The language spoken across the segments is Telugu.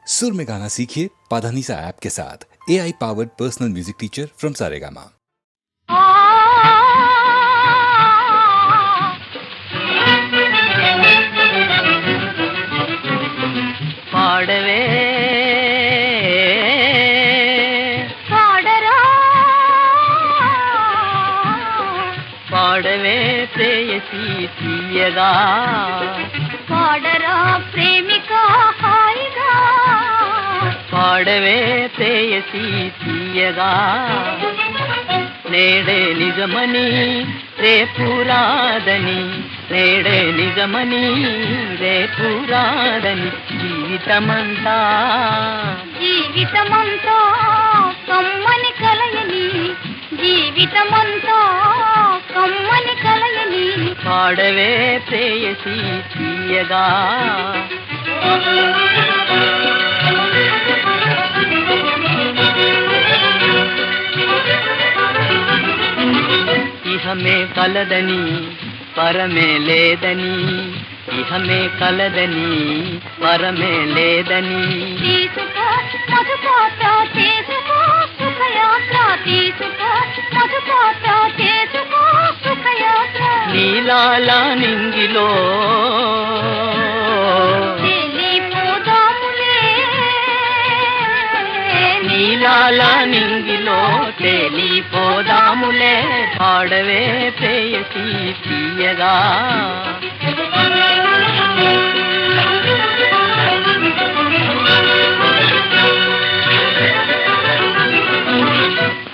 सुर में गाना सीखिए पाधानीसा ऐप के साथ। AI powered personal music teacher from Saregama. పాడవే పాడరా పాడవే ప్రేయసి తీయగా పాడరా ప్రేమిక హాయిగా పాడవే ప్రేయసి తీయగా నేడే నిజమని రేపు రాదని నేడే నిజమని రేపు రాదని జీవితమంతా జీవితమంతా కమ్మని కలయని జీవితమంతా కమ్మని కలయని పాడవే ప్రేయసి తీయగా ఇహమే కలదని పరమే లేదని ఇహమే కలదని పరమే లేదని తీసుకో మధుపాత చేసుకో సుఖయాత్ర తీసుకో మధుపాత చేసుకో సుఖయాత్ర నీలాల నింగిలో తెలిపోదాములే నీలాల నింగిలో తేలిపోదాములే పాడవే ప్రేయసి తీయగా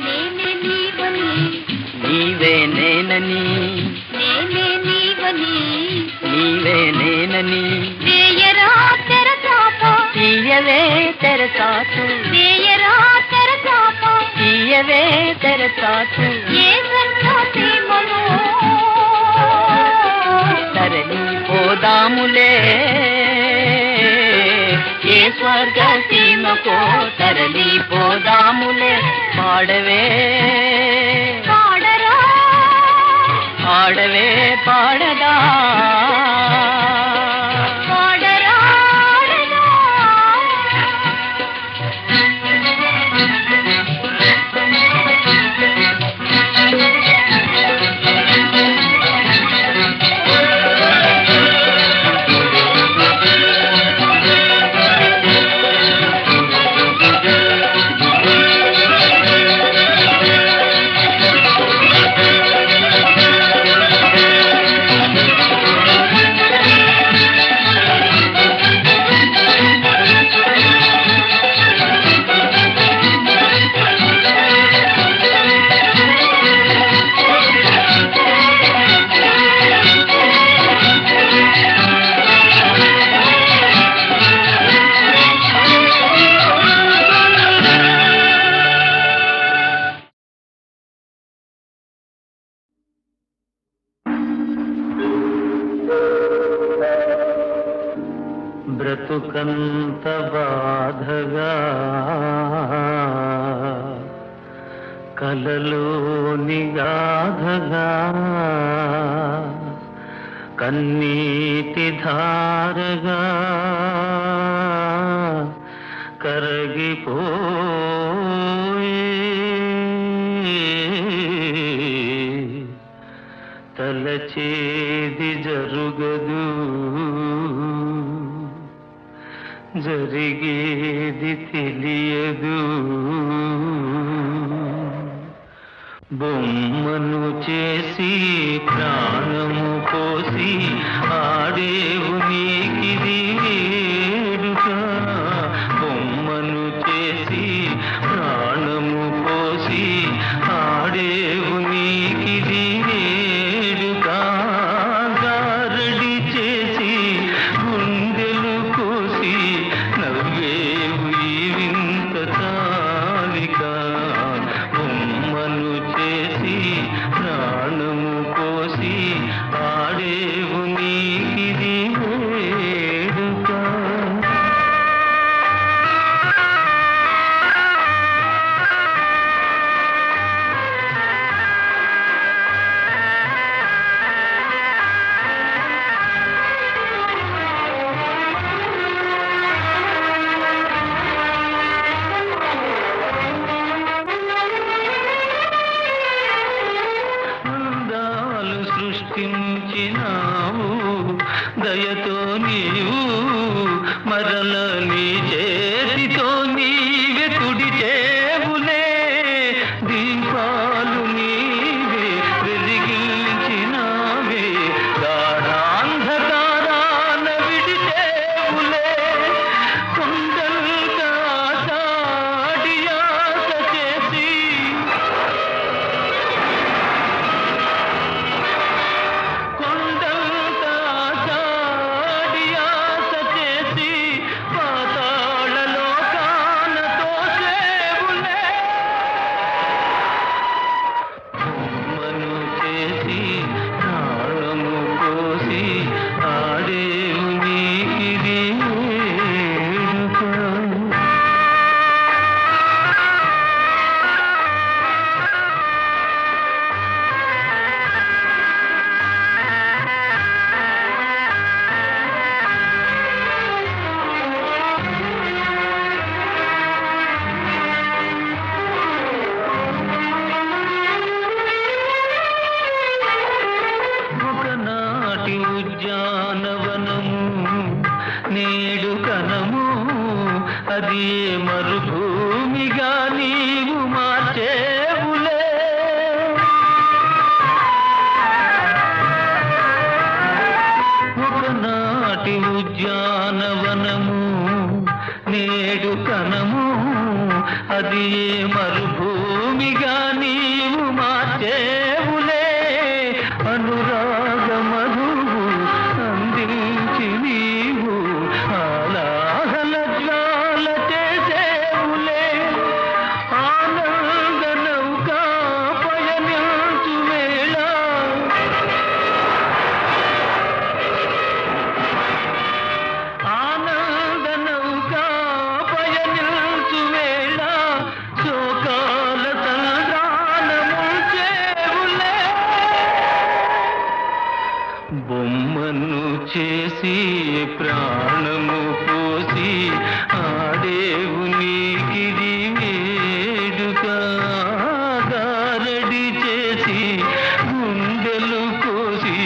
నేనే నీవని నీవే నేనని నేనే నీవని నీవే నేనని వేయరా తెరచాప తీయవే తెరచాటు వేయరా తెరచాప తీయవే తెరచాటు ఏ సీమలో తరలి పోదాములే ఏ స్వర్గ సీమకో తరలి పోదాములే పాడవే పాడరా ఆడవే పాడదా పాడరా ఆడరా. బ్రతుకంత బాధగా కలలోని గాధగా కన్నీటి ధారగా కరగిపోయే తలచేది జరుగదు జరిగేది తెలియదు బొమ్మను చేసి ప్రాణము పోసి ఆడేవు నీకిది వేడుక బొమ్మను చేసి ప్రాణము పోసి ఆడేవు నీకిది వేడుక గారడి చేసి గుండెలు కోసి నవ్వేవు ఈ వింత తాలిక బొమ్మను చేసి ప్రాణము పోసి ఆడేవు నీకిది నీ చేతితో నీవే తుడిచేవులే దీపాలు నీవే వెలిగించినావే గాఢాంధకారాన విడిచేవులే కొండంత సాడియాస చేసి కొండంత సాడియాస చేసి పాతాళ లోకాన తోసేవులే బొమ్మను చేసి ప్రాణము పోసి ఆడేవు నీకిది వేడుక ఒకనాటి ఉద్యానవనము నేడు కనము అది మరుభూమిగా నీవు మార్చేవులే ఒకనాటి ఉద్యానవనము నేడు కనము అది మరుభూమిగా నీవు మార్చేవులే అనురాగ మధువు అందించి నీవు ఆలాహల జ్వాల చేసేవులే ఆనంద నౌకా పయనించు వేళ ఆనంద నౌకా పయనించు వేళ శోకాల సంద్రాన ముంచేవులే బొమ్మను చేసి ప్రాణము పోసి ఆడేవు నీకిది వేడుక గారడి చేసి గుండెలు కోసి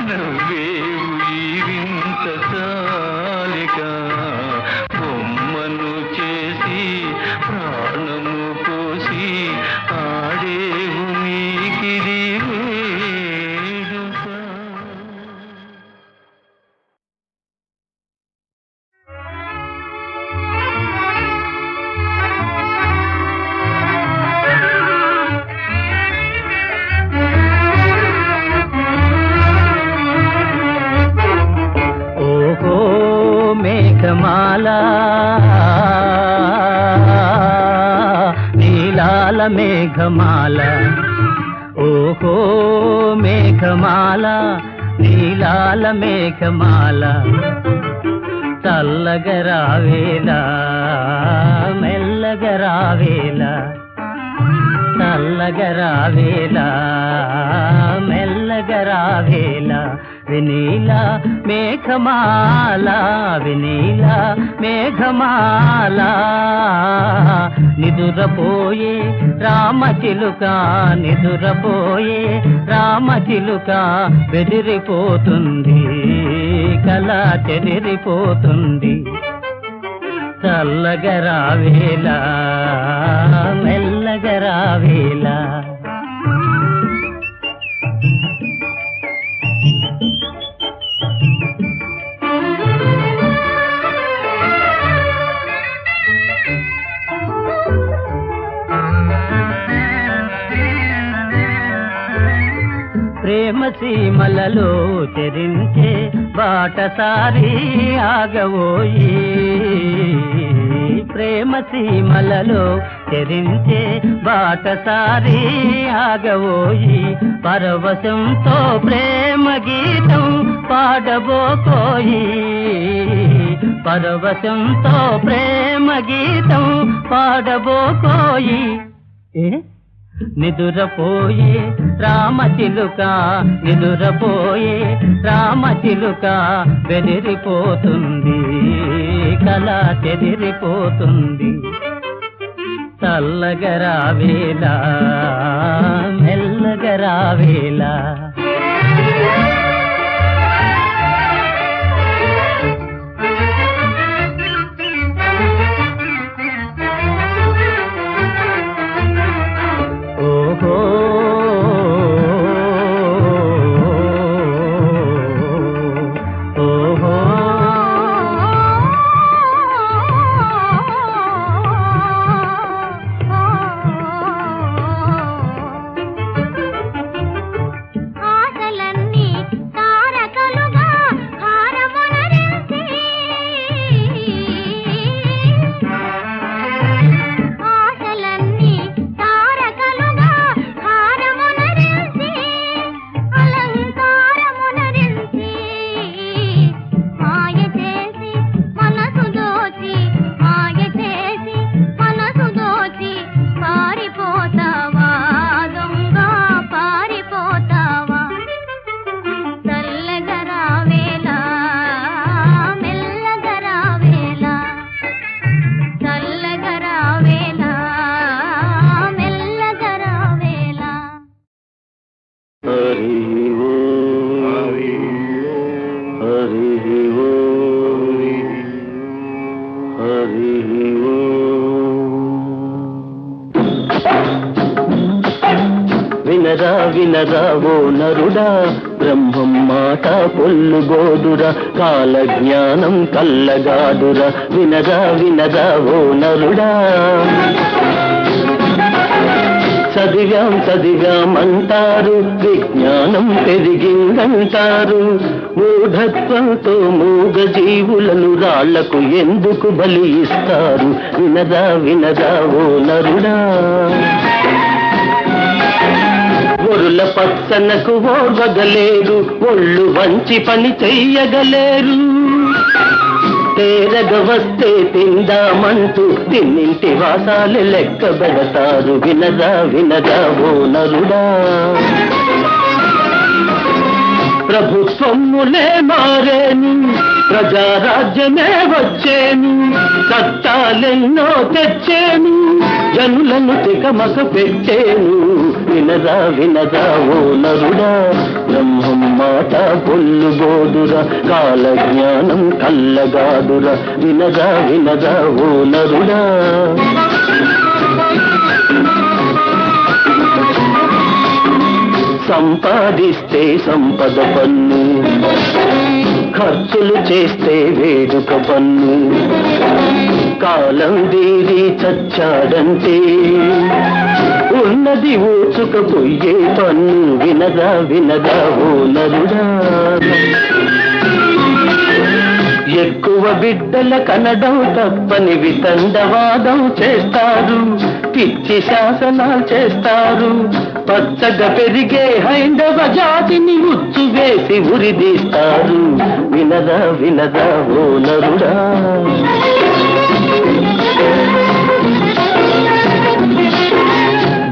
నవ్వేవు ఈ వింత చాలిక బొమ్మను చేసి ప్రాణము పోసి ఆడేవు నీకిది వేడుక ఓహో మేఘమాల నీలాల మేఘమాల ఓహో మేఘమాల నీలాల మేఘమాల చల్లగరావేలా మెల్లగరావేలా చల్లగరావేలా మెల్లగరావేలా వినీల మేఘమాల వినీల మేఘమాల నిదురపోయే రామచిలుక నిదురపోయే రామచిలుక బెదిరిపోతుంది కల చెదిరిపోతుంది చల్లగరావేలా మెల్లగరావేలా ప్రేమ సీమలలో చెరించే బాటసారి ఆగవోయి ప్రేమ సీమలలో చెరించే బాటసారి ఆగవోయి పరవశంతో ప్రేమ గీతం పాడబోకోయి పరవశంతో ప్రేమ గీతం పాడబోకోయి నిదురపోయే రామచిలుక నిదురపోయే రామచిలుక బెదిరిపోతుంది కల చెదిరిపోతుంది చల్లగరావేలా మెల్లగరావేలా వినరా వినరా ఓ నరుడా, బ్రహ్మం మాట పొల్లుగోదురా, కాల జ్ఞానం కల్లగాదురా. వినరా వినరా ఓ నరుడా, చదివాం చదివామంటారు, విజ్ఞానం పెరిగిందంటారు. మూఢత్వంతో మూగ జీవులను రాళ్లకు ఎందుకు బలి ఇస్తారు? వినరా వినరా ఓ నరుడా, ఒరుల పచ్చనకు ఓర్వగలేరు, ఒళ్ళు వంచి పని చెయ్యగలేరు. తేరగ వస్తే తిందామంటూ తిన్నింటి వాసాలు లెక్క పెడతారు. వినరా వినరా ఓ నరుడా, ప్రభుత్వములే మారేను, ప్రజారాజ్యమే వచ్చేను, చట్టాలెన్నో తెచ్చేను, జనులను తికమక పెట్టేను. వినరా వినరా ఓ నరుడా, బ్రహ్మం మాట పొల్లుగోదురా, కాల జ్ఞానం కల్లగాదురా. వినరా వినరా ఓ నరుడా, సంపాదిస్తే సంపద పన్ను, ఖర్చులు చేస్తే వేడుక పన్ను, కాలం దీరి చచ్చాడంటే ఉన్నది ఊచుకపోయే పన్ను. వినరా వినరా ఓ నరుడా, ఎక్కువ బిడ్డల కనడం తప్పని వితండవాదం చేస్తారు, పిచ్చి శాసనాలు చేస్తారు. పచ్చగా పెరిగే హైందవ జాతిని ఉచ్చు వేసి ఉరిదీస్తారు. వినరా వినరా ఓ నరుడా,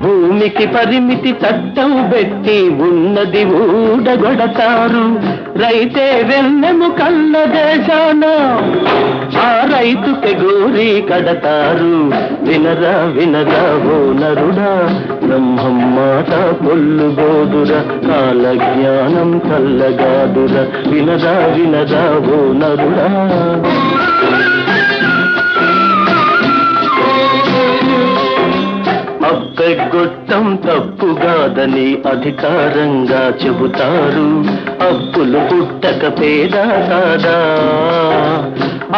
భూమికి పరిమితి చట్టం పెట్టి ఉన్నది ఊడగొడతారు. రైతే వెన్నెము కళ్ళ దేశాన ఆ రైతుకి గోరి కడతారు. వినరా వినరా ఓ నరుడా, బ్రహ్మం మాట పొల్లుగోదురా, కాల జ్ఞానం కల్లగాదురా. వినరా వినరా ఓ నరుడా, అప్పెగొట్టం తప్పుగాదని అధికారంగా చెబుతారు. అప్పులు పుట్టక పేద కాదా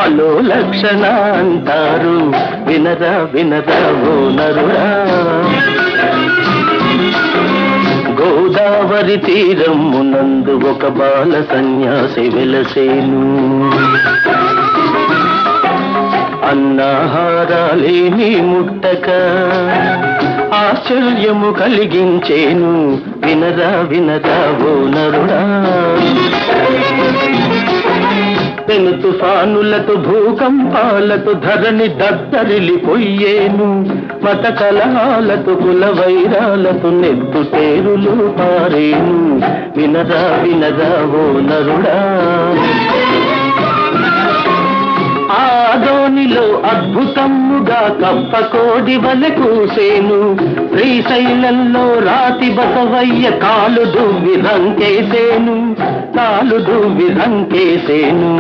అలో లక్షణ అంటారు. వినరా వినరా ఓ నరుడా, గోదావరి తీరమునందు ఒక బాల సన్యాసి వెలసేను. అన్నాహారాలేని ముట్టక ఆశ్చర్యము కలిగించేను. వినరా వినరా ఓ నరుడా, పెను తుఫానులతో భూకంపాలతో ధరణి దద్దరిల్లిపోయేను. మత కలహాలతో కుల వైరాలతో నెత్తుటేరులు పారేను. వినరా వినరా ఓ నరుడా, ఆదోనిలో అద్భుతముగా కప్పకోడి వలె కూసేను. శ్రీశైలంలో రాతి బసవయ్య కాలు దువ్వి రంకేసేను, కాలు దువ్వి రంకేసేను.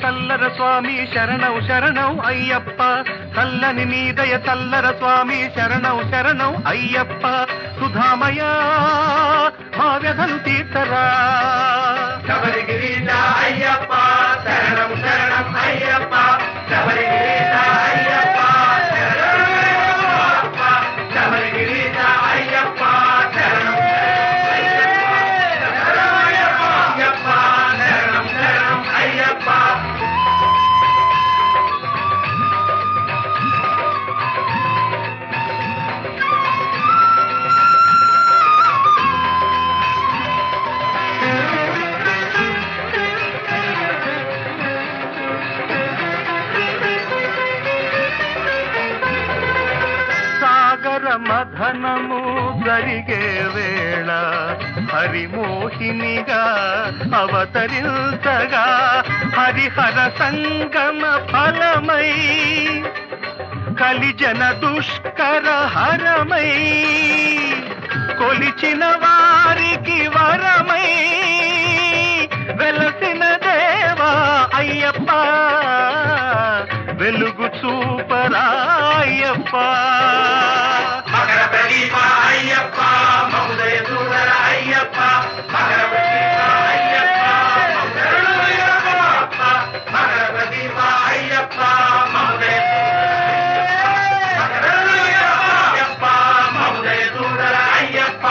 తల్లర స్వామి శరణం శరణం అయ్యప్ప, చల్లని నీదయ తల్లర స్వామి శరణం శరణం అయ్యప్ప. సుధామయ మా వ్యధను తీర్చరా, శబరిగిరీశ అయ్యప్ప శరణం శరణం అయ్యప్ప, శబరిగిరీశ అయ్యప్ప శరణం శబరిగిరీశ అయ్యప్ప శరణం. హరిమోహినిగా అవతరించగా హరిహర సంగమ ఫలమై కలిజన దుష్కర హరమై కొలిచిన వారికి వరమై వెలసిన దేవా అయ్యప్ప వెలుగు చూపరాయ్యప్ప మకర ప్రదీప అయ్యప్ప మౌదయ దూర అయ్యప్ప మకర ప్రదీప అయ్యప్ప మకర ప్రదీప అయ్యప్ప మౌదయ అయ్యప్ప మౌదయ దూర అయ్యప్ప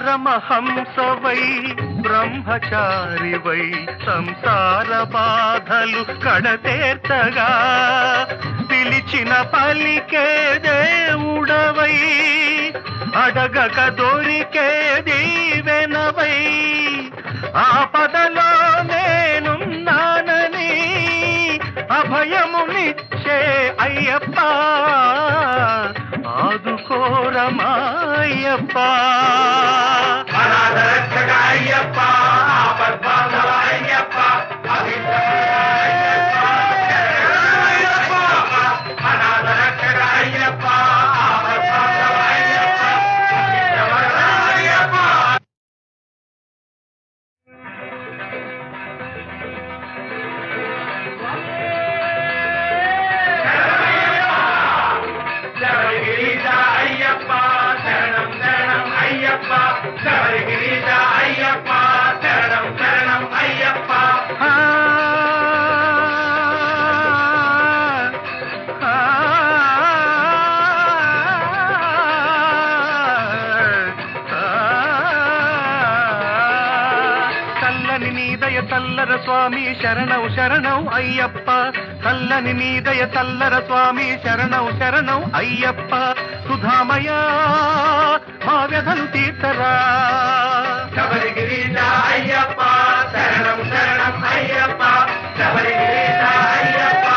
పరమహంసవై బ్రహ్మచారివై సంసార బాధలు కడతేర్చగా పిలిచిన పలికే దేవుడవై అడగక దొరికే దీవెనవై ఆపదలో నేనున్నానని అభయమునిచ్చే అయ్యప్ప ఆదుకోరమాయ్యప్ప అనాథరక్షక అయ్యప్ప ఆపద్బాంధవ అయ్యప్ప అనాథరక్షక అయ్యప్ప ఆపద్బాంధవ అయ్యప్ప అయ్యప్ప శబరిగిరీశ అయ్యప్ప శరణం శరణం అయ్యప్ప శబరిగిరీశ అయ్యప్ప శరణం శరణం అయ్యప్ప చల్లని నీదయ చల్లర స్వామి శరణం శరణం అయ్యప్ప చల్లని నీదయ చల్లర స్వామి శరణం శరణం అయ్యప్ప సుధామయ మా వ్యధను తీర్చరా శబరిగిరీశ అయ్యప్ప శరణం శరణం అయ్యప్ప శబరిగిరీశ అయ్యప్ప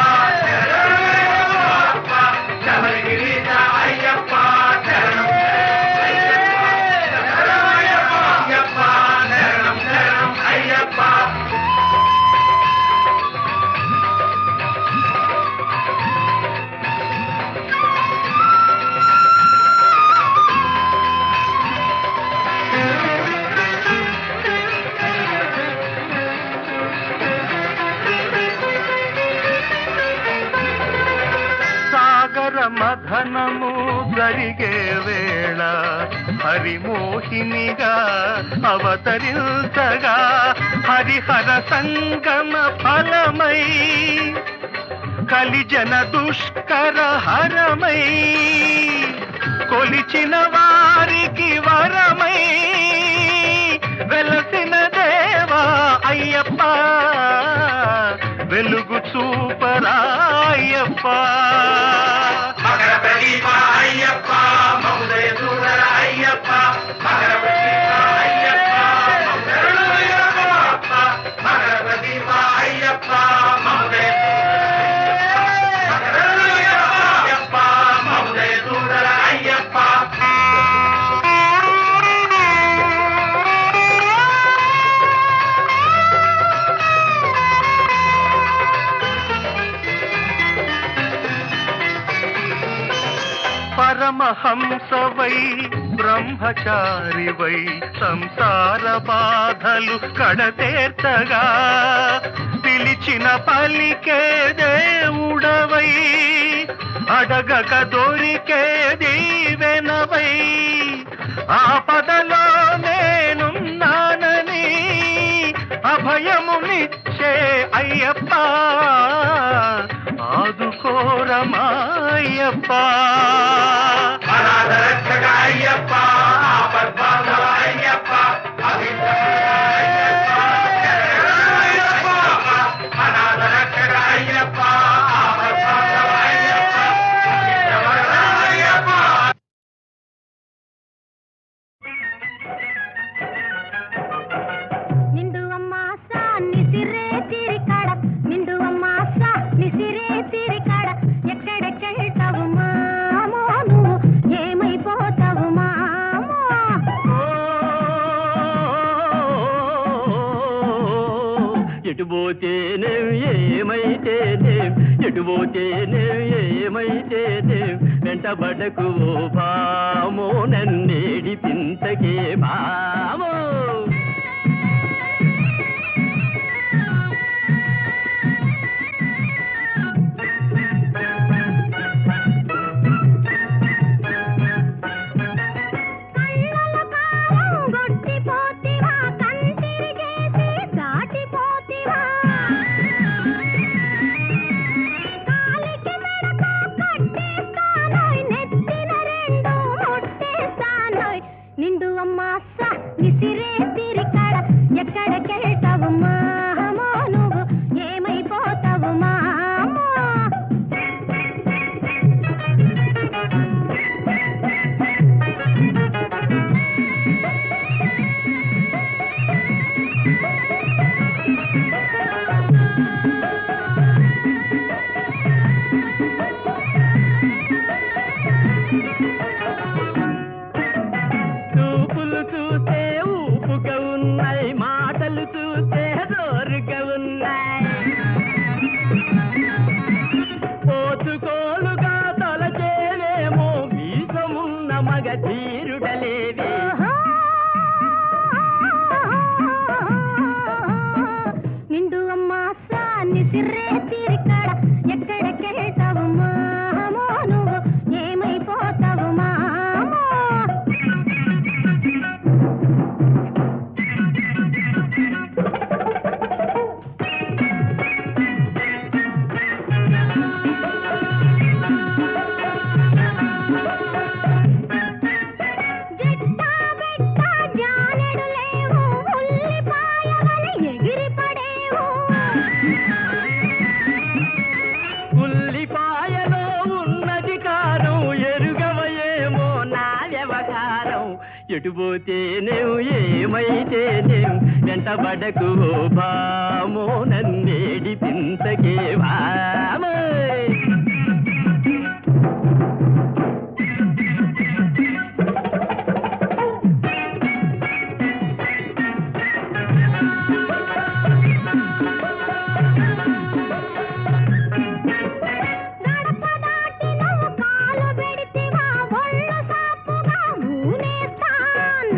శబరిగిరీశ అయ్యప్ప శరణం అయ్యప్ప శరణం శరణం అయ్యప్ప సాగర మథనము జరిగే వేళ హరిమోహినిగా అవతరించగా హరిహర సంగమ ఫలమై కలిజన దుష్కర హరమై కొలిచిన వారికి వరమై వెలసిన దేవా అయ్యప్ప వెలుగు చూపరాయ్యప్ప మకర ప్రదీప అయ్యప్ప మౌదయ దూర అయ్యప్ప మకర ప్రదీప అయ్యప్ప మకర ప్రదీప అయ్యప్ప మౌదయ అయ్యప్ప మౌదయ దూర అయ్యప్ప పరమహంసవై బ్రహ్మచారివై సంసార బాధలు కడతేర్చగా పిలిచిన పలికే దేవుడవై అడగక దొరికే దీవెనవై ఆపదలో నేనున్నానని అభయమునిచ్చే అయ్యప్ప ఆదుకోరమాయ్యప్ప అనాథరక్షక అయ్యప్ప ఆపద్బాంధవ అయ్యప్ప అనాథరక్షక అయ్యప్ప ఆపద్బాంధవ అయ్యప్ప అయ్యప్ప నిండు ఎటుపోతేనేం ఏమైతేనేం ఎటుపోతేనేం ఏమైతేనేం వెంటబడకు ఓ భామో నన్నేడి పింతకే భామో నిండు అమ్మాస విసిరే తిరికడ ఎక్కడికెళ్తావు మామో నువ్వు ఏమైపోతావు మామో చూపులు చూస్తే ఊపుగా ఉన్నాయి మాటలు చూస్తే జోరుగా ఉన్నాయి పోతుకోలుగా తలచేలేమో వీసమున్న మగ తీరుడలేవే నిండు అమ్మాస నిసిరే తిరికడ ఎక్కడికెళ్తావు మామో నువ్వు ఏమైపోతావు మామో జిట్టా బిట్టా జానెడు లేవు ఉల్లిపాయవలె ఎగిరి పడేవు ఉల్లిపాయలో ఉన్నది కారం ఎరుగవయేమో నా వ్యవహారం ఎటుపోతేనేం ఏమైతేనేం వెంటబడకు ఓ భామో నన్నేడి పింతకే భామో గడప దాటి నువ్వు కాలు పెడితివా ఒళ్ళు సాపుగా ఊనేస్తాన్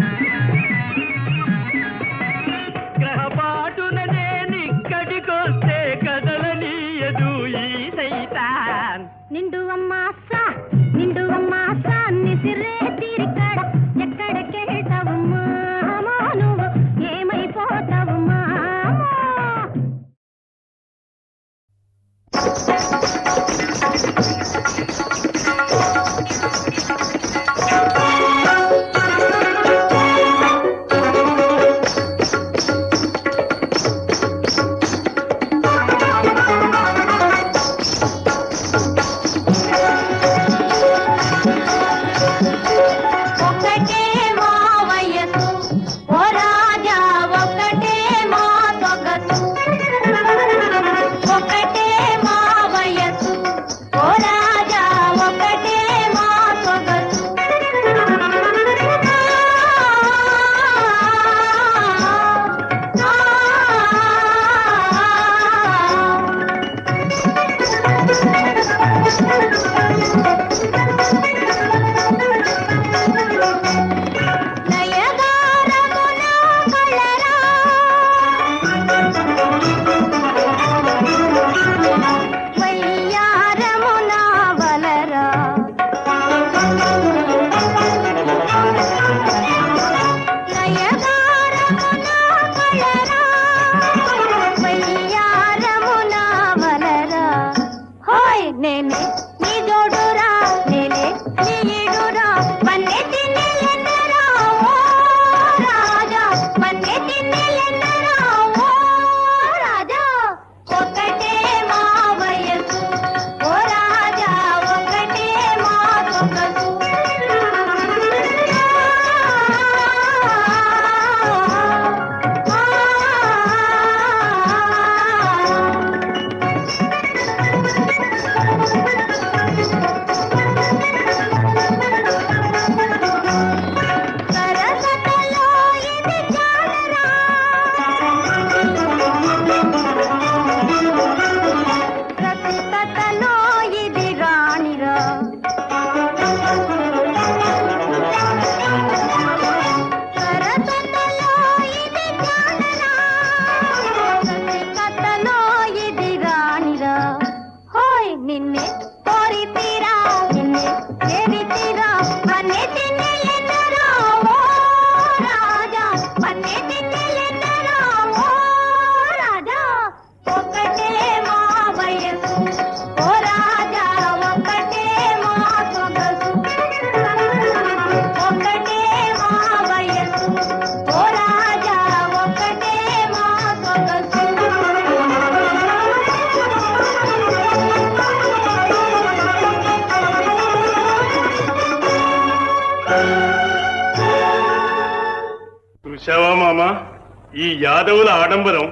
గ్రహపాటున నేనిక్కడికొస్తే కదలనీయదు ఈ సైతాన్ నిండు అమ్మాస నిసిరే తిరికడ ఎక్కడికెళ్తావు మామో నువ్వు ఏమైపోతావు మామో ఒకటే మా వయసు ఓ రాజా ఒకటే మా సొగసు ఒకటే మా వయసు ఓ రాజా ఒకటే మా సొగసు నయగారమున కలరా వయ్యారమున వలరా నయగారమున కలరా వయ్యారమున వలరా హోయ్ నేనే నీ జోడురా నేనే నీ ఈడురా పన్నె తిన్నెలెన్నరా ఓ రాజా పన్నె తిన్నెలెన్నరా ఓ రాజా ఒకటే మా వయసు ఓ రాజా ఒకటే మా సొగసు ఆ ఈ యాదవుల ఆడంబరం,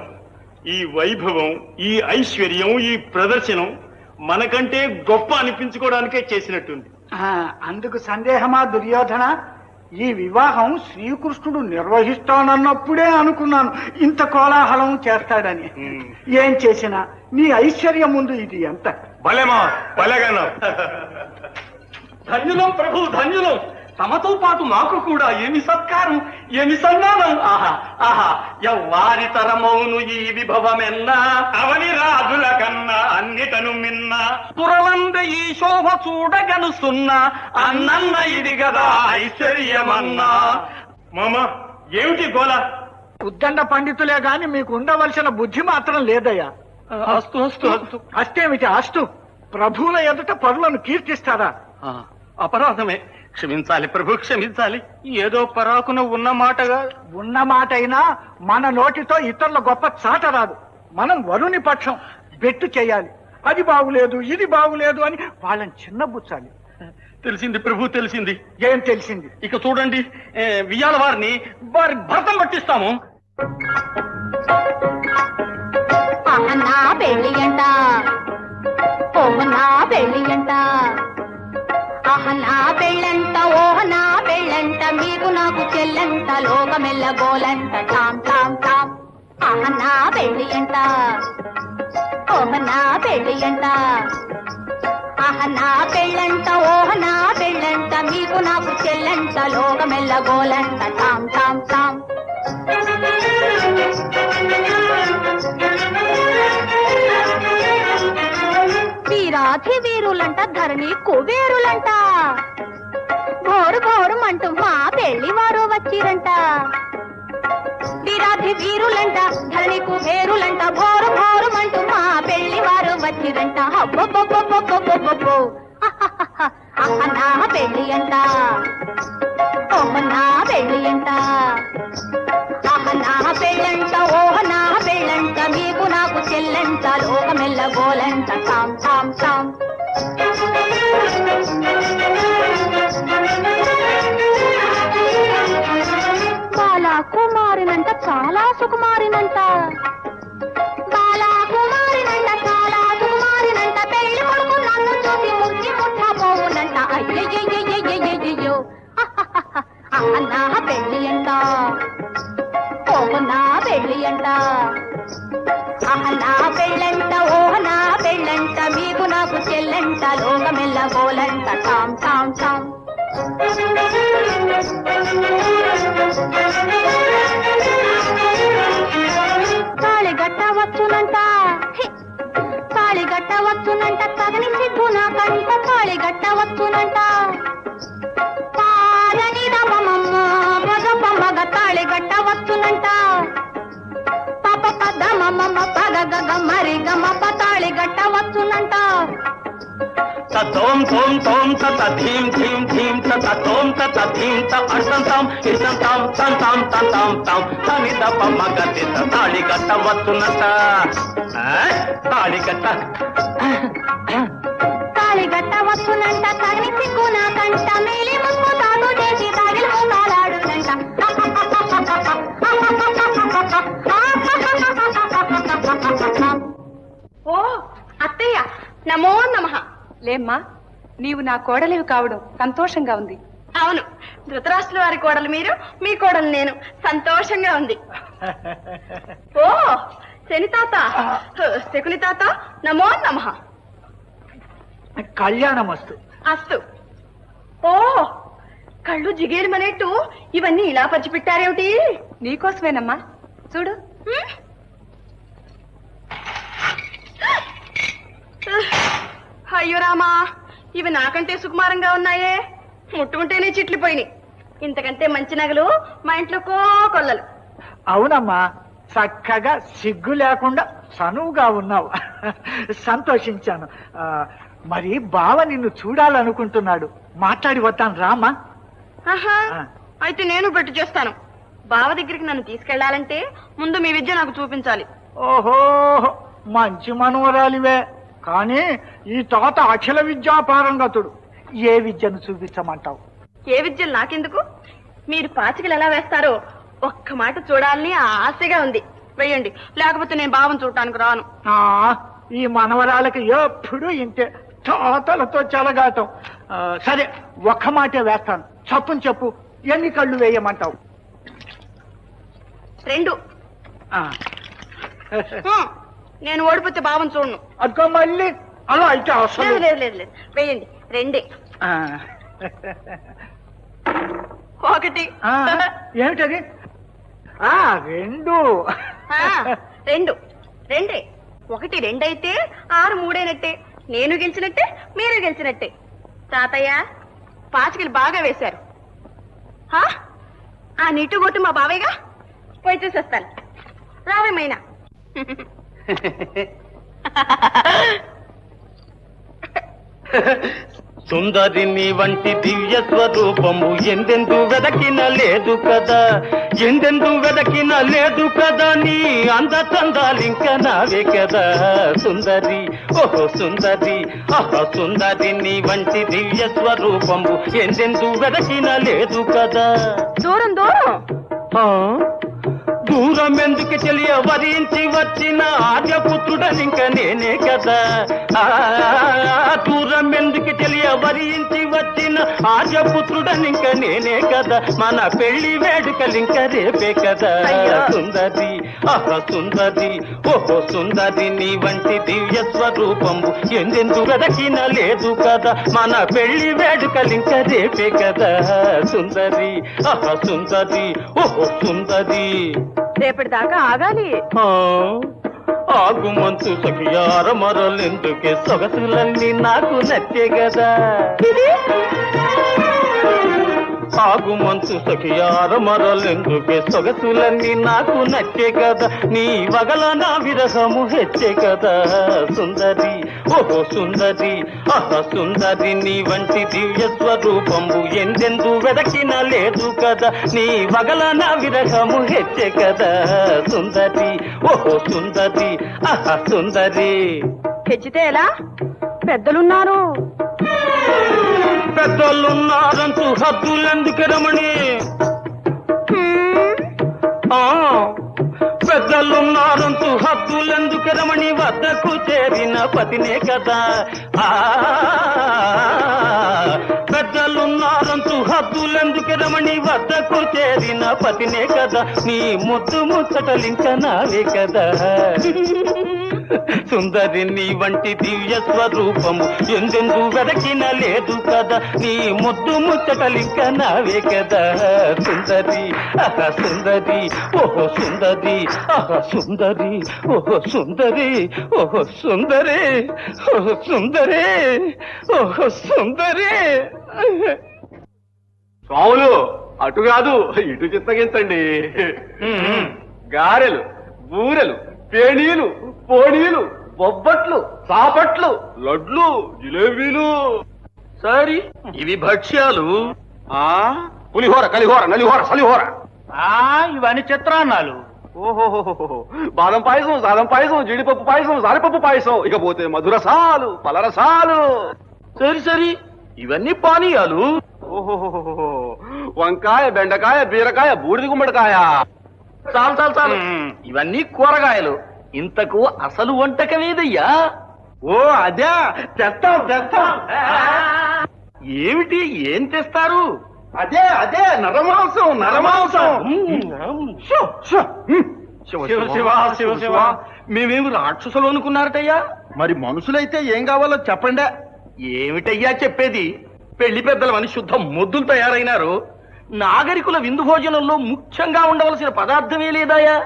ఈ వైభవం, ఈ ఐశ్వర్యం, ఈ ప్రదర్శనం మనకంటే గొప్ప అనిపించుకోవడానికే చేసినట్టుంది. అందుకు సందేహమా దుర్యోధన? ఈ వివాహం శ్రీకృష్ణుడు నిర్వహిస్తానన్నప్పుడే అనుకున్నాను ఇంత కోలాహలం చేస్తాడని. ఏం చేసినా నీ ఐశ్వర్యం ముందు ఇది ఎంత. భలేమా భలేగాను. ధన్యులం ప్రభు, ధన్యులం. తమతో పాటు మాకు కూడా ఏమి సత్కారం, ఏమి సన్మానం. ఆహా ఆహా, ఎవ్వారి తరమౌను ఈ విభవమెన్నా, అవని రాజుల కన్నా అన్నిటను మిన్న, పురలంద ఈ శోభ చూడగనుసున్నా, అన్నన్న ఇది గదా ఐశ్వర్యమన్నా. మామ ఏమిటి గోల? ఉద్దండ పండితులే గాని మీకు ఉండవలసిన బుద్ధి మాత్రం లేదయ్యా. అస్తు అస్తు అస్తు. అష్టేమిటి అష్టు? ప్రభువుల ఎదుట పరులను కీర్తిస్తారా? అపరాధమే, క్షమించాలి ప్రభు, క్షమించాలి. ఏదో పరాకున ఉన్న మాటగా. ఉన్న మాట అయినా మన నోటితో ఇతరుల గొప్ప చాట రాదు. మనం వరుని పక్షం బెట్టు చేయాలి. అది బాగులేదు, ఇది బాగులేదు అని వాళ్ళని చిన్నబుచ్చాలి. తెలిసింది ప్రభు, తెలిసింది. ఏం తెలిసింది? ఇక చూడండి, వియ్యాల వారిని వారి భర్తం పట్టిస్తాము. నా పెళ్ళి అంట, ఓహ నా పెళ్ళి అంట, ఆహ నా పెళ్ళంట, ఓహ నా పెళ్ళంట, మీకు నాకు చెల్లంట, లోకమెల్ల గోలంట, టామ్ టామ్ టామ్. ఆహ నా పెళ్ళి అంట, ఓహ నా పెళ్ళి అంట, ఆహ నా పెళ్ళంట, ఓహ నా పెళ్ళంట, మీకు నాకు చెల్లంట, లోకమెల్ల గోలంట, టామ్ టామ్ టామ్. వీరాధి వీరులంట, ధరణి కుబేరులంట, భోరు భోరుమంటూ మా పెళ్లి వారు వచ్చిరంట. వీరాధి వీరులంట, ధరణి కుబేరులంట, భోరు భోరుమంటూ మా పెళ్లి వారు వచ్చిరంట. అబ్బబ్బబ్బబ్బబ్బబ్బబ్బో, అహ నా పెళ్లి అంట, ఓహ నా పెళ్లి అంట, అహ నా పెళ్ళంట, ఓహ నా పెళ్ళంట, మీకు నాకు చెల్లంట, లోకమెల్ల గోలంట, టామ్ టామ్ టామ్. బాలా కుమారినంట, చాలా సుకుమారినంట, బాలా కుమారినంట, చాలా సుకుమారినంట, పెళ్లి కొడుకు నన్ను చూసి ముక్కి ముట్ట పోవునంట. అయ్యయ్యయ్యయ్యయ్యయ్యో, అహ నా పెళ్లి అంట, ఓహ నా పెళ్లి అంట, అహ నా పెళ్ళంట, ఓహ నా పెళ్ళంట, మీకు నాకు చెల్లంట, లోకమెల్ల గోలంట, టామ్ టామ్ టామ్. తాళిగట్ట వచ్చునంట, తాళిగట్ట వచ్చునంట, తగని సిగ్గు నాకంట, తాళిగట్ట వచ్చునంట, పాలని రమమమ్మ పగపమ్మగ తాళిగట్ట వచ్చునంట, పప పద మమ్మ పగ గగ మరి గమ తాళిగట్ట వచ్చునంట. తోం తోం తోం తత ధీం ధీం ధీం తత తోం తత ధీం త అర్థంతాం ఇర్థంతాం తంతాం తంతాం తాం తని దప మగతి తాళి గట్ట వస్తున్నట. తాళి గట్ట తాళిగట్ట వచ్చునంట, తగని సిగ్గు నాకంట, మేలి ముక్కు తాను చేసి తగిలి మూలాడునంట. ఓ అత్తయ్య, నమో నమః. లేమ్మా, నీవు నా కోడలివి కావడం సంతోషంగా ఉంది. అవును, ధృతరాష్ట్రుల వారి కోడలు మీరు, మీ కోడలు నేను. సంతోషంగా ఉంది. ఓ శని తాత, శకుని తాత, నమో నమః. కళ్యాణమస్తు. అస్తు. ఓ కళ్ళు జిగేరుమనేట్టు ఇవన్నీ ఇలా పంచిపెట్టారేమిటి? నీకోసమేనమ్మా, చూడు. అయ్యో రామా, ఇవి నాకంటే సుకుమారంగా ఉన్నాయే. ముట్టుకుంటేనే చిట్లిపోయినాయి. ఇంతకంటే మంచి నగలు మా ఇంట్లో కొల్లలు. అవునమ్మా, చక్కగా సిగ్గు లేకుండా చనువుగా ఉన్నావు. సంతోషించాను. మరి బావ నిన్ను చూడాలనుకుంటున్నాడు. మాట్లాడి వస్తాను రామా. ఆహా, అయితే నేను పెట్టు చేస్తాను. బావ దగ్గరికి నన్ను తీసుకెళ్లాలంటే ముందు మీ విద్య నాకు చూపించాలి. ఓహో, మంచి మనవరాలివే. కానీ ఈ తాత అఖిల విద్యా పారంగతుడు. ఏ విద్యను చూపించమంటావు? ఏ విద్యలు నాకెందుకు? మీరు పాచికలు ఎలా వేస్తారో ఒక్క మాట చూడాలని ఆశగా ఉంది. వెయ్యండి, లేకపోతే నేను బావని చూడటానికి రాను. ఈ మనవరాలకి ఎప్పుడు ఇంతే, తాతలతో చెలగాటం. సరే, ఒక్క మాటే వేస్తాను. చప్పుని చెప్పు, ఎన్ని కళ్ళు వేయమంటావు? 2. నేను ఓడిపోతే బావని చూడను. అదిగో మళ్ళీ అలా అయితే అసలు. లేదు లేదు లేదు, వెయ్యండి. 2. 1. ఏమిటది? 2. 2. 2. 1 2 అయితే 6 3 అయినట్టే. నేను గెలిచినట్టే, మీరు గెలిచినట్టే. తాతయ్య పాచికలు బాగా వేశారు. ఆ నీటు కొట్టు మా బావయ్యగా. పోయి చూసేస్తాను. రావేమైనా. సుందరి నీ వంటి దివ్య స్వరూపము ఎందెందు వెదకిన లేదు కదా, ఎందెందు వెదకిన లేదు కదా, నీ అందచందాలింక నావే కదా సుందరి, ఓహో సుందరి, ఆహా సుందరి నీ వంటి దివ్య స్వరూపము ఎందెందు వెదకిన లేదు కదా. దూరం దూరం దూరం ఎందుకు తెలియ వరించి వచ్చిన ఆర్యపుత్రుడనింక నేనే కదా. దూరం ఎందుకు తెలియ వరించి వచ్చిన ఆర్యపుత్రుడనింక నేనే కదా. మన పెళ్లి వేడుకలింక రేపే కదా సుందరి, ఆహా సుందరి, ఓహో సుందరి నీ వంటి దివ్య స్వరూపము ఎందెందు వెదకిన లేదు కదా. మన పెళ్లి వేడుకలింక రేపే కదా సుందరి, ఆహా సుందరి, ఓహో సుందరి. రేపటి దాకా ఆగాలి. ఆగుమంతు సఖియార మరలెందుకే, సొగసులన్నీ నాకు నచ్చే కదా. ఆగుమంతు సఖియార మరలెందుకే, సొగసులన్నీ నాకు నచ్చే కదా. నీ వగల నా విరహము హెచ్చే కదా సుందరి, ఓహో సుందరి, ఆహా సుందరి నీ వంటి దివ్య స్వరూపము ఎందెందు వెదకిన లేదు కదా. నీ వగల నా విరహము హెచ్చే కదా సుందరి, ఓహో సుందరి, ఆహా సుందరి. హెచ్చితే ఎలా? పెద్దలున్నారు. పెద్దలున్నారంటూ హద్దులెందుకు రమణి? పెద్దలున్నారంటూ హద్దులెందుకు రమణి, వద్దకు చేరిన పతినే కదా. పెద్దలున్నారంటూ హద్దులెందుకు రమణి, వద్దకు చేరిన పతినే కదా. నీ ముద్దు ముచ్చటలింక నావే కదా సుందరి నీ వంటి దివ్య స్వరూపము ఎందెందు వెదకిన లేదు కదా. నీ ముద్దు ముచ్చటలింక నావే కదా సుందరి, ఆహా సుందరి, ఓహో సుందరి, ఆహా సుందరి, ఓహో సుందరి, ఓహో సుందరి, ఓహో సుందరి, ఓహో సుందరి. స్వాములు అటు కాదు ఇటు చిత్తగించండి. గారెలు, బూరెలు, పేణీలు, పోణీలు, బొబ్బట్లు, చాపట్లు, లడ్లు, జిలేబీలు. సరి ఇవి భక్ష్యాలు. పులిహోర, కలిహోర, నలిహోర, సలిహోర. ఇవన్నీ చిత్రాన్నాలు. ఓహోహోహో, బాదం పాయసం, సాదం పాయసం, జీడిపప్పు పాయసం, సారిపప్పు పాయసం, ఇకపోతే మధురసాలు, పలరసాలు. సరి సరి ఇవన్నీ పానీయాలు. ఓహోహోహో, వంకాయ, బెండకాయ, బీరకాయ, బూడిద గుమ్మడికాయ. చాలు చాలు చాలు, ఇవన్నీ కూరగాయలు. ఇంతకు అసలు వంటకమేదయ్యా? ఓ అదే, తెస్తాం తెస్తాం. ఏమిటి, ఏం తెస్తారు? అదే అదే నరమాంసం, నరమాంసం. శివ శివ శివ శివ, మేమేమి రాక్షసులు అనుకున్నారటయ్యా? మరి మనుషులైతే ఏం కావాలో చెప్పండి. ఏమిటయ్యా చెప్పేది? పెళ్లి పెద్దలమని శుద్ధ మొద్దులు తయారైనారు. నాగరికుల విందు భోజనంలో ముఖ్యంగా ఉండవలసిన పదార్థమే లేదాయా?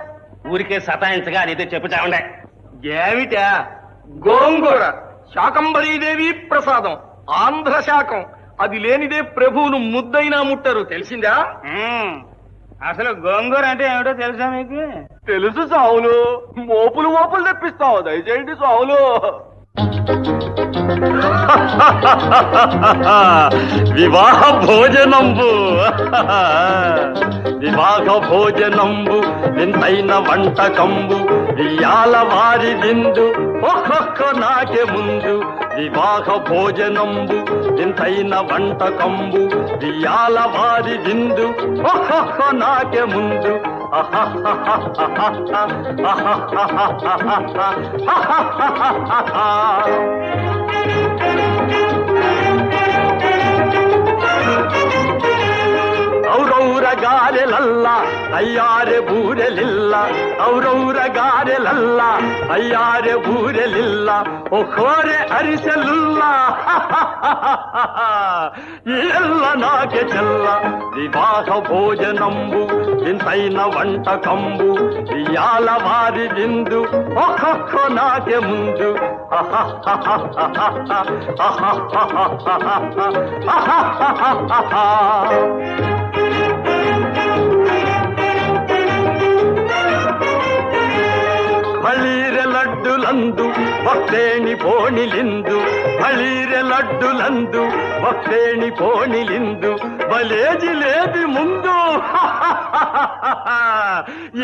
ఊరికే సతాయించగా అదైతే చెప్పుచామండే. ఏమిటా? గోంగూర, శాకంబరీదేవి ప్రసాదం, ఆంధ్ర శాకం. అది లేనిదే ప్రభువులు ముద్దైనా ముట్టరు, తెలిసిందా? అసలు గోంగూర అంటే ఏమిటో తెలుసా మీకు? తెలుసు సావులు. మోపులు మోపులు తెప్పిస్తావు, దయచేయండి సావులు. వివాహ భోజనంబు వివాహ భోజనంబు వింతైన వంటకంబు ఇయాల వారి విందు ఒక్కొక్క నాకే ముందు వివాహ భోజనంబు వింతైన వంటకంబు ఇయాల వారి విందు ఒక్కొక్క నాకే ముందు ఔరౌర గారెలల్ల అయ్యారె బూరెలిల్ల ఔరౌర గారెలల్ల అయ్యారె బూరెలిల్ల ఒక్కోరె అరిసెలుల్ల ಎಲ್ಲ ನಾಕೆ ಚೆಲ್ಲ ವಿವಾಹ ಭೋಜನಂಬು ಇಂತೈನ వంటకంబు ఇయాల వారి విందు ఒక్కొక్క నాకే ముందు బళీరె లడ్డులందు భక్తేణి పోణిలిందు బళీరె లడ్డులందు భక్తేణి పోణిలిందు బలేజి లేది ముందు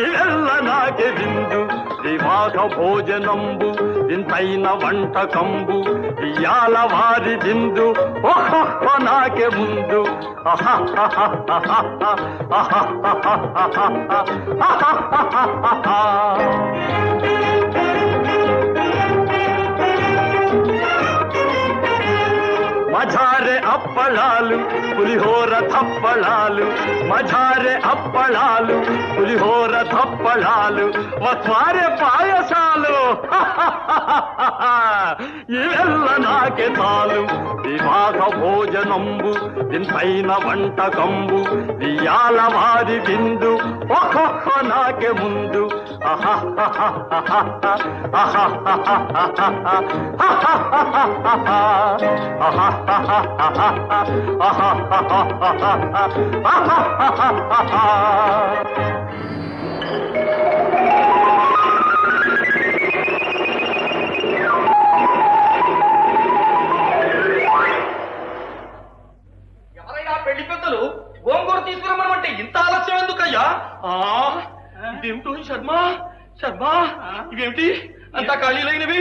ఇవెల్ల నాకే విందు వివాహ భోజనంబు ఇంతైన వంటకంబు ఇయాల వారి విందు ఒక్కొక్క నాకే ముందు మజారె అప్పళాలు పులిహోర తప్పళాలు మజారె అప్పళాలు పులిహోర తప్పళాలు వస్వారె పాయసాలు ఇవెల్ల నాకే తాలు వివాహ భోజనంబు ఇంతైన వంటకంబు ఇయాల వారి విందు ఒక్కొక్క నాకే ముందు ఎవరైనా పెళ్లి పెద్దలు గోంగూర తీసుకురమ్మనమంటే ఇంత ఆలస్యం ఎందుకయ్యా? ఇదేమిటో శర్మ శర్మ, ఇవేమిటి అంతా ఖాళీలైనవి?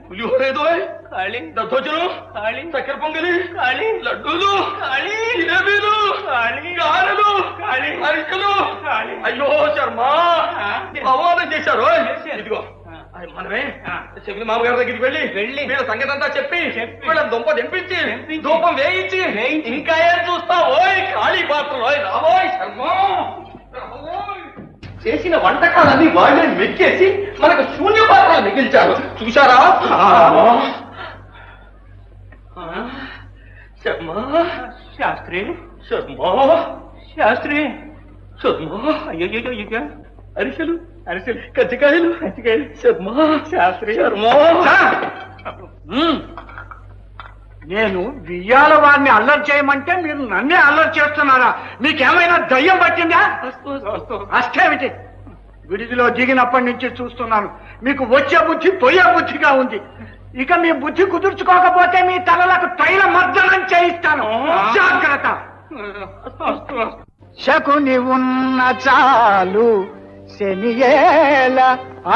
పులిహోరేదో ఖాళీ, దద్దోజనం ఖాళీ, చక్కెర పొంగలి ఖాళీ, లడ్డూలు ఖాళీ, జిలేబీలు ఖాళీ, గారెలు ఖాళీ, అరికలు ఖాళీ. అయ్యో శర్మ, అవమానం చేశారు. ఇదిగో మనమే చెప్పిన మామగారి దగ్గరికి వెళ్ళి వీళ్ళ సంగతి అంతా చెప్పి వీళ్ళ దుంప తెంపించి ధూపం వేయించి ఇంకా ఏం చూస్తావు? ఖాళీ పాత్రలు రాబోయ్ శర్మ. చేసిన వంటకాలన్నీ వాళ్ళే మెక్కేసి మనకు శూన్య పాత్రలు మిగిల్చారు. చూశారా శర్మ? శాస్త్రి శర్మ, శాస్త్రి శర్మ. అయ్యో అరిసెలు అరిసెలు, కజ్జికాయలు కజ్జికాయలు శర్మ, శాస్త్రి శర్మ. నేను వియ్యాల వారిని అల్లరి చేయమంటే మీరు నన్నే అల్లరి చేస్తున్నారా? మీకేమైనా దయ్యం పట్టిందా? అష్టేమిటి? విడిదిలో దిగినప్పటి నుంచి చూస్తున్నాను, మీకు వచ్చే బుద్ధి పోయే బుద్ధిగా ఉంది. ఇక మీ బుద్ధి కుదుర్చుకోకపోతే మీ తలలకు తైల మర్దనం చేయిస్తాను. జాగ్రత్త. శకుని ఉన్న చాలు శనియేల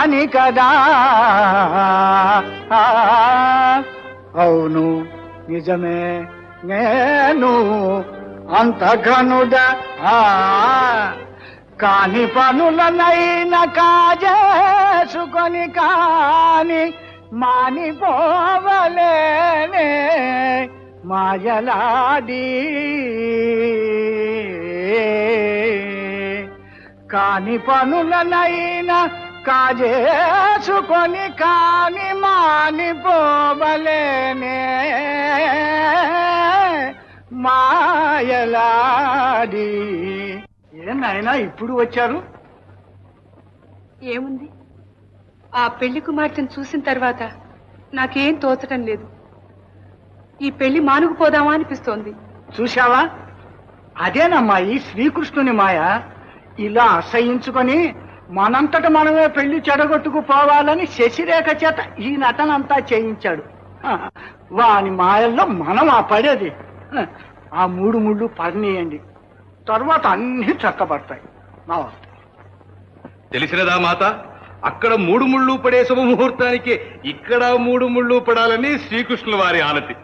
అని కదా. అవును నిజమే, నేను అంత ఘనుడా. కాని పనులనైనా కాజేసుకొని కాని మానిపోవలేనే మాయలాడి. కాని పనులనైనా కాజేసుకొని కాని మానిపోవలేనే మాయలాడి. ఏనాయనా ఇప్పుడు వచ్చారు? ఏముంది, ఆ పెళ్లి కుమార్తెను చూసిన తర్వాత నాకేం తోచటం లేదు. ఈ పెళ్లి మానుకుపోదామా అనిపిస్తోంది. చూశావా, అదేనమ్మా ఈ శ్రీకృష్ణుని మాయ. ఇలా అసహించుకొని మనంతట మనమే పెళ్లి చెడగొట్టుకు పోవాలని శశిరేఖ చేత ఈ నటనంతా చేయించాడు. వాని మాయల్లో మనం ఆ పడేది. ఆ 3 ముళ్ళు పడనీయండి, తర్వాత అన్ని చక్కబడతాయి. తెలిసినదా మాత? అక్కడ 3 ముళ్ళు పడే శుభముహూర్తానికి ఇక్కడ 3 ముళ్ళు పడాలని శ్రీకృష్ణుల వారి ఆనతి.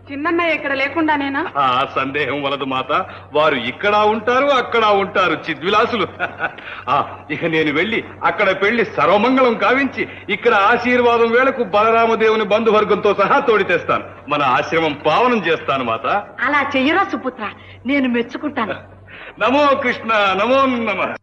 చిన్నన్నయ్య ఇక్కడ లేకుండానేనా? ఆ సందేహం వలదు మాత. వారు ఇక్కడ ఉంటారు, అక్కడ ఉంటారు, చిద్విలాసులు. ఇక నేను వెళ్ళి అక్కడ పెళ్లి సర్వమంగళం కావించి ఇక్కడ ఆశీర్వాదం వేళకు బలరామదేవుని బంధువర్గంతో సహా తోడి తెస్తాను. మన ఆశ్రమం పావనం చేస్తాను మాత. అలా చెయ్యరా సుపుత్ర, నేను మెచ్చుకుంటాను. నమో కృష్ణ, నమో నమః.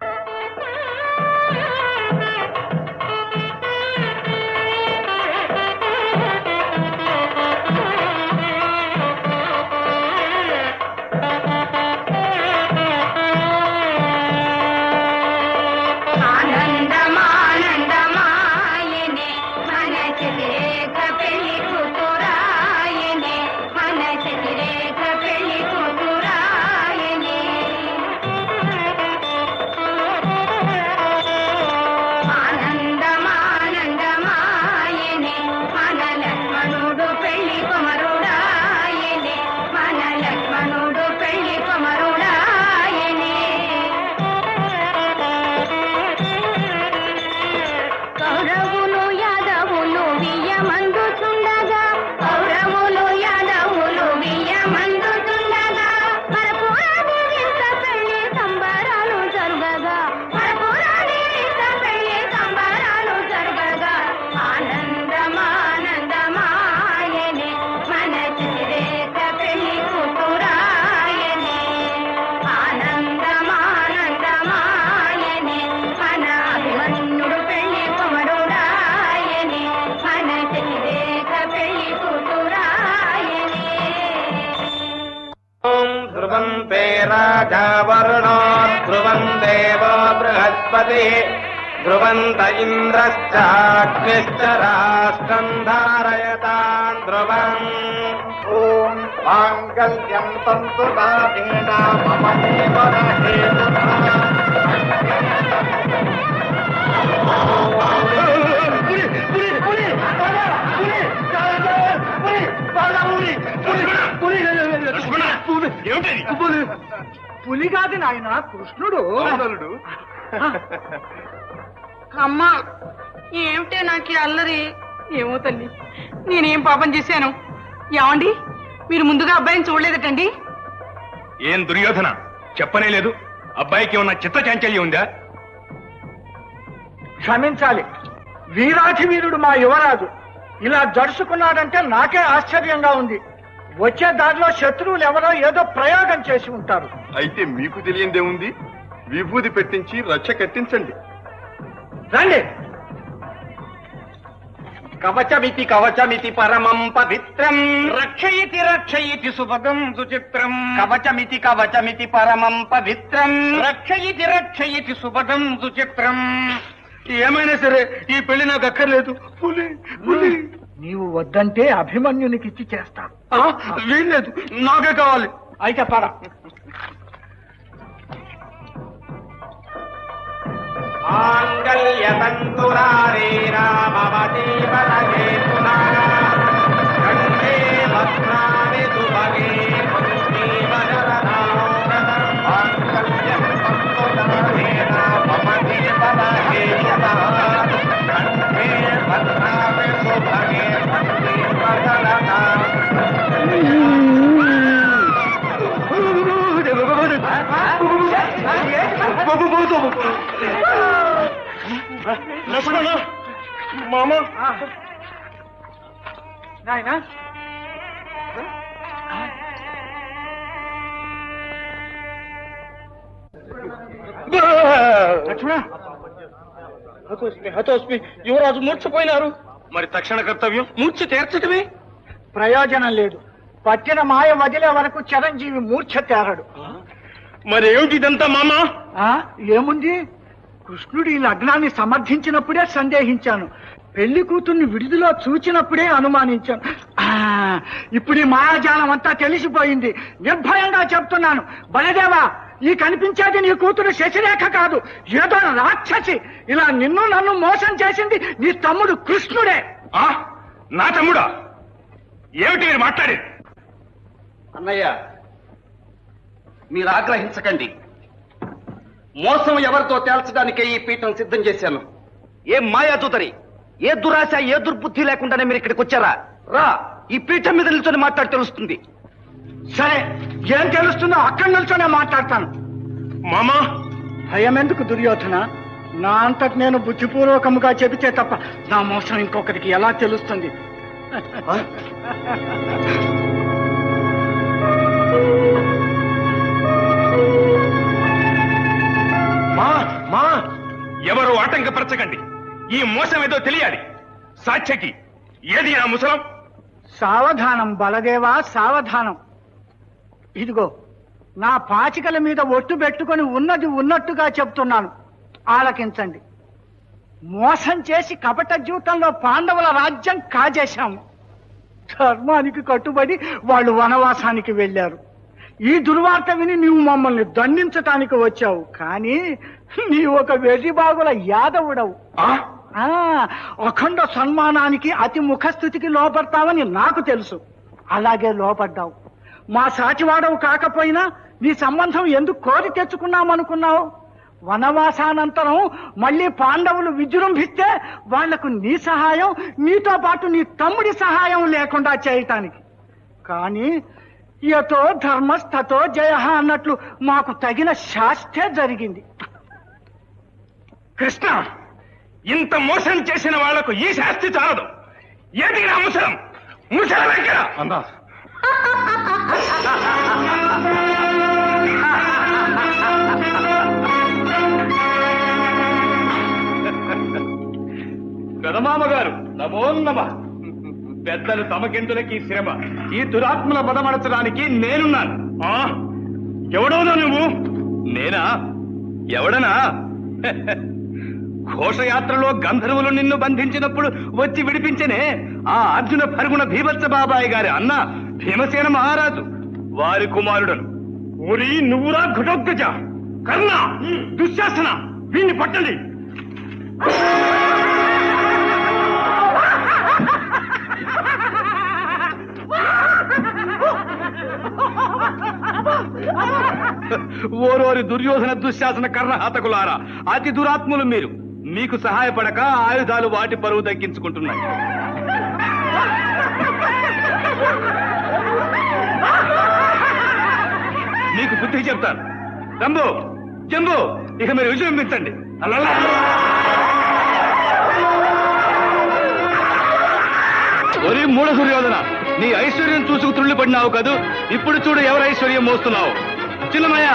राजावरुणो ध्रुवं देवो बृहस्पतिः ध्रुवन्त इन्द्रश्चाग्निश्च राष्ट्रं धारयतां ध्रुवम् ॐ माङ्गल्यं तन्तु नाथेना मम పులి కాదు నాయన, కృష్ణుడు. అమ్మా, ఏమిటే నాకు అల్లరి? ఏమో తల్లి, నేనేం పాపం చేశాను? ఏమండి, మీరు ముందుగా అబ్బాయిని చూడలేదటండి? ఏం దుర్యోధన, చెప్పనే లేదు. అబ్బాయికి ఉన్న చిత్త చాంచల్యం ఉందా? క్షమించాలి, వీరాధి వీరుడు మా యువరాజు ఇలా జడుచుకున్నాడంటే నాకే ఆశ్చర్యంగా ఉంది. వచ్చే దారిలో శత్రువులు ఎవరో ఏదో ప్రయోగం చేసి ఉంటారు. అయితే మీకు తెలియందే ఉంది, విభూది పెట్టించి రచ్చ కట్టించండి. రండి. కవచమితి కవచమితి పరమం పవిత్రం రక్షయతి రక్షయతి సుభగం సుచిత్రం కవచమితి కవచమితి పరమం పవిత్రం రక్షయతి రక్షయతి సుభగం సుచిత్రం. ఏమైనా సరే ఈ పెళ్లి నాకు అక్కర్లేదు. పులి పులి నీవు వద్దంటే అభిమన్యునికిచ్చి చేస్తా. వీల్లేదు, నాకే కావాలి. అయితే పర. మాంగళ్యతంతురారే రామవతి బలగే కంఠే భద్రామి సుభగే మాంగళ్యతంతురారే రామవతి బలగే కంఠే భద్రామి సుభగే లక్ష్మణ మామ, నాయన లక్ష్మణ, హతోస్మి, యువరాజు మూర్ఛపోయినారు. మరి తక్షణ కర్తవ్యం మూర్ఛ తీర్చటమే. ప్రయోజనం లేదు. పట్టిన మాయ వదిలే వరకు చిరంజీవి మూర్ఛ తేరడు. మరి ఏమిటి ఇదంతా మామ? ఏముంది, కృష్ణుడు ఈ లగ్నాన్ని సమర్థించినప్పుడే సందేహించాను, పెళ్లి కూతుర్ని విడుదల చూచినప్పుడే అనుమానించాను. ఇప్పుడు ఈ మాయాజాలం అంతా తెలిసిపోయింది. నిర్భయంగా చెప్తున్నాను, బలదేవా, ఈ కనిపించేది నీ కూతురు శశిరేఖ కాదు, ఏదో రాక్షసి. ఇలా నిన్ను నన్ను మోసం చేసింది నీ తమ్ముడు కృష్ణుడే. నా తమ్ముడా? ఏమిటి మీరు మాట్లాడేది? అన్నయ్య, మీరు ఆగ్రహించకండి. మోసం ఎవరితో తేల్చడానికే ఈ పీఠం సిద్ధం చేశాను. ఏ మాయాదూతరి, ఏ దురాశ, ఏ దుర్బుద్ధి లేకుండానే మీరు ఇక్కడికి వచ్చారా? రా, ఈ పీఠం మీద నిల్చొని మాట్లాడి తెలుస్తుంది. సరే, ఏం తెలుస్తుందో అక్కడి నిల్చొనే మాట్లాడతాను. మామా, భయం ఎందుకు దుర్యోధన? నా అంతటి నేను బుద్ధిపూర్వకముగా చెబితే తప్ప నా మోసం ఇంకొకరికి ఎలా తెలుస్తుంది? మా ఎవరు ఆటంకపరచకండి. ఈ మోసం ఏదో తెలియాలి. సాక్ష్యకి ఏది ఆ ముసలం? సావధానం బలదేవా, సావధానం. ఇదిగో నా పాచికల మీద ఒట్టు పెట్టుకొని ఉన్నది ఉన్నట్టుగా చెప్తున్నాను, ఆలకించండి. మోసం చేసి కపట జీవితంలో పాండవుల రాజ్యం కాజేశాము. ధర్మానికి కట్టుబడి వాళ్ళు వనవాసానికి వెళ్ళారు. ఈ దుర్వార్త విని నీవు మమ్మల్ని దండించటానికి వచ్చావు, కానీ నీ ఒక వెర్రిబాగుల యాదవుడవు. అఖండ సన్మానానికి అతి ముఖస్థితికి లోపడతావని నాకు తెలుసు. అలాగే లోపడ్డావు. మా సాటివాడవు కాకపోయినా నీ సంబంధం ఎందుకు కోరి తెచ్చుకున్నామనుకున్నావు? వనవాసానంతరం మళ్ళీ పాండవులు విజృంభిస్తే వాళ్లకు నీ సహాయం, నీతో పాటు నీ తమ్ముడి సహాయం లేకుండా చేయటానికి. కానీ యతో ధర్మస్తతో జయ అన్నట్లు మాకు తగిన శాస్తే జరిగింది. కృష్ణ, ఇంత మోసం చేసిన వాళ్లకు ఈ శాస్తి చాలదు. ఏది నా ముసలం? ముసలం ఎక్కడ? అన్నా, పెదమామగారు, నమో నమ. పెద్దలు తమకెందులకి శ్రమ. ఈ దురాత్మల బదమడచడానికి నేనున్నాను. ఎవడోనా నువ్వు? నేనా? ఎవడనా? ఘోషయాత్రలో గంధర్వులు నిన్ను బంధించినప్పుడు వచ్చి విడిపించనే ఆ అర్జున పరుగున భీభత్స బాబాయి గారి అన్న భీమసేన మహారాజు వారి కుమారుడను. ఊరి నువ్వురా ఘటోత్కజ, కర్ణ, దుశ్శాసన, వీణ్ణి పట్టండి. ఓరోరి దుర్యోధన దుశ్శాసన కర్ణ హతకులారా, అతి దురాత్ములు మీరు. మీకు సహాయపడక ఆయుధాలు వాటి పరువు దక్కించుకుంటున్నాయి. మీకు బుద్ధి చెప్తాను. జంబు, జంబు, ఇక మీరు విజృంభించండి. అలా ఒరి మూఢ దుర్యోధన, నీ ఐశ్వర్యం చూసుకు తుళ్ళిపడినావు కదూ. ఇప్పుడు చూడు ఎవరు ఐశ్వర్యం మోస్తున్నావు. చిన్నమయ్య,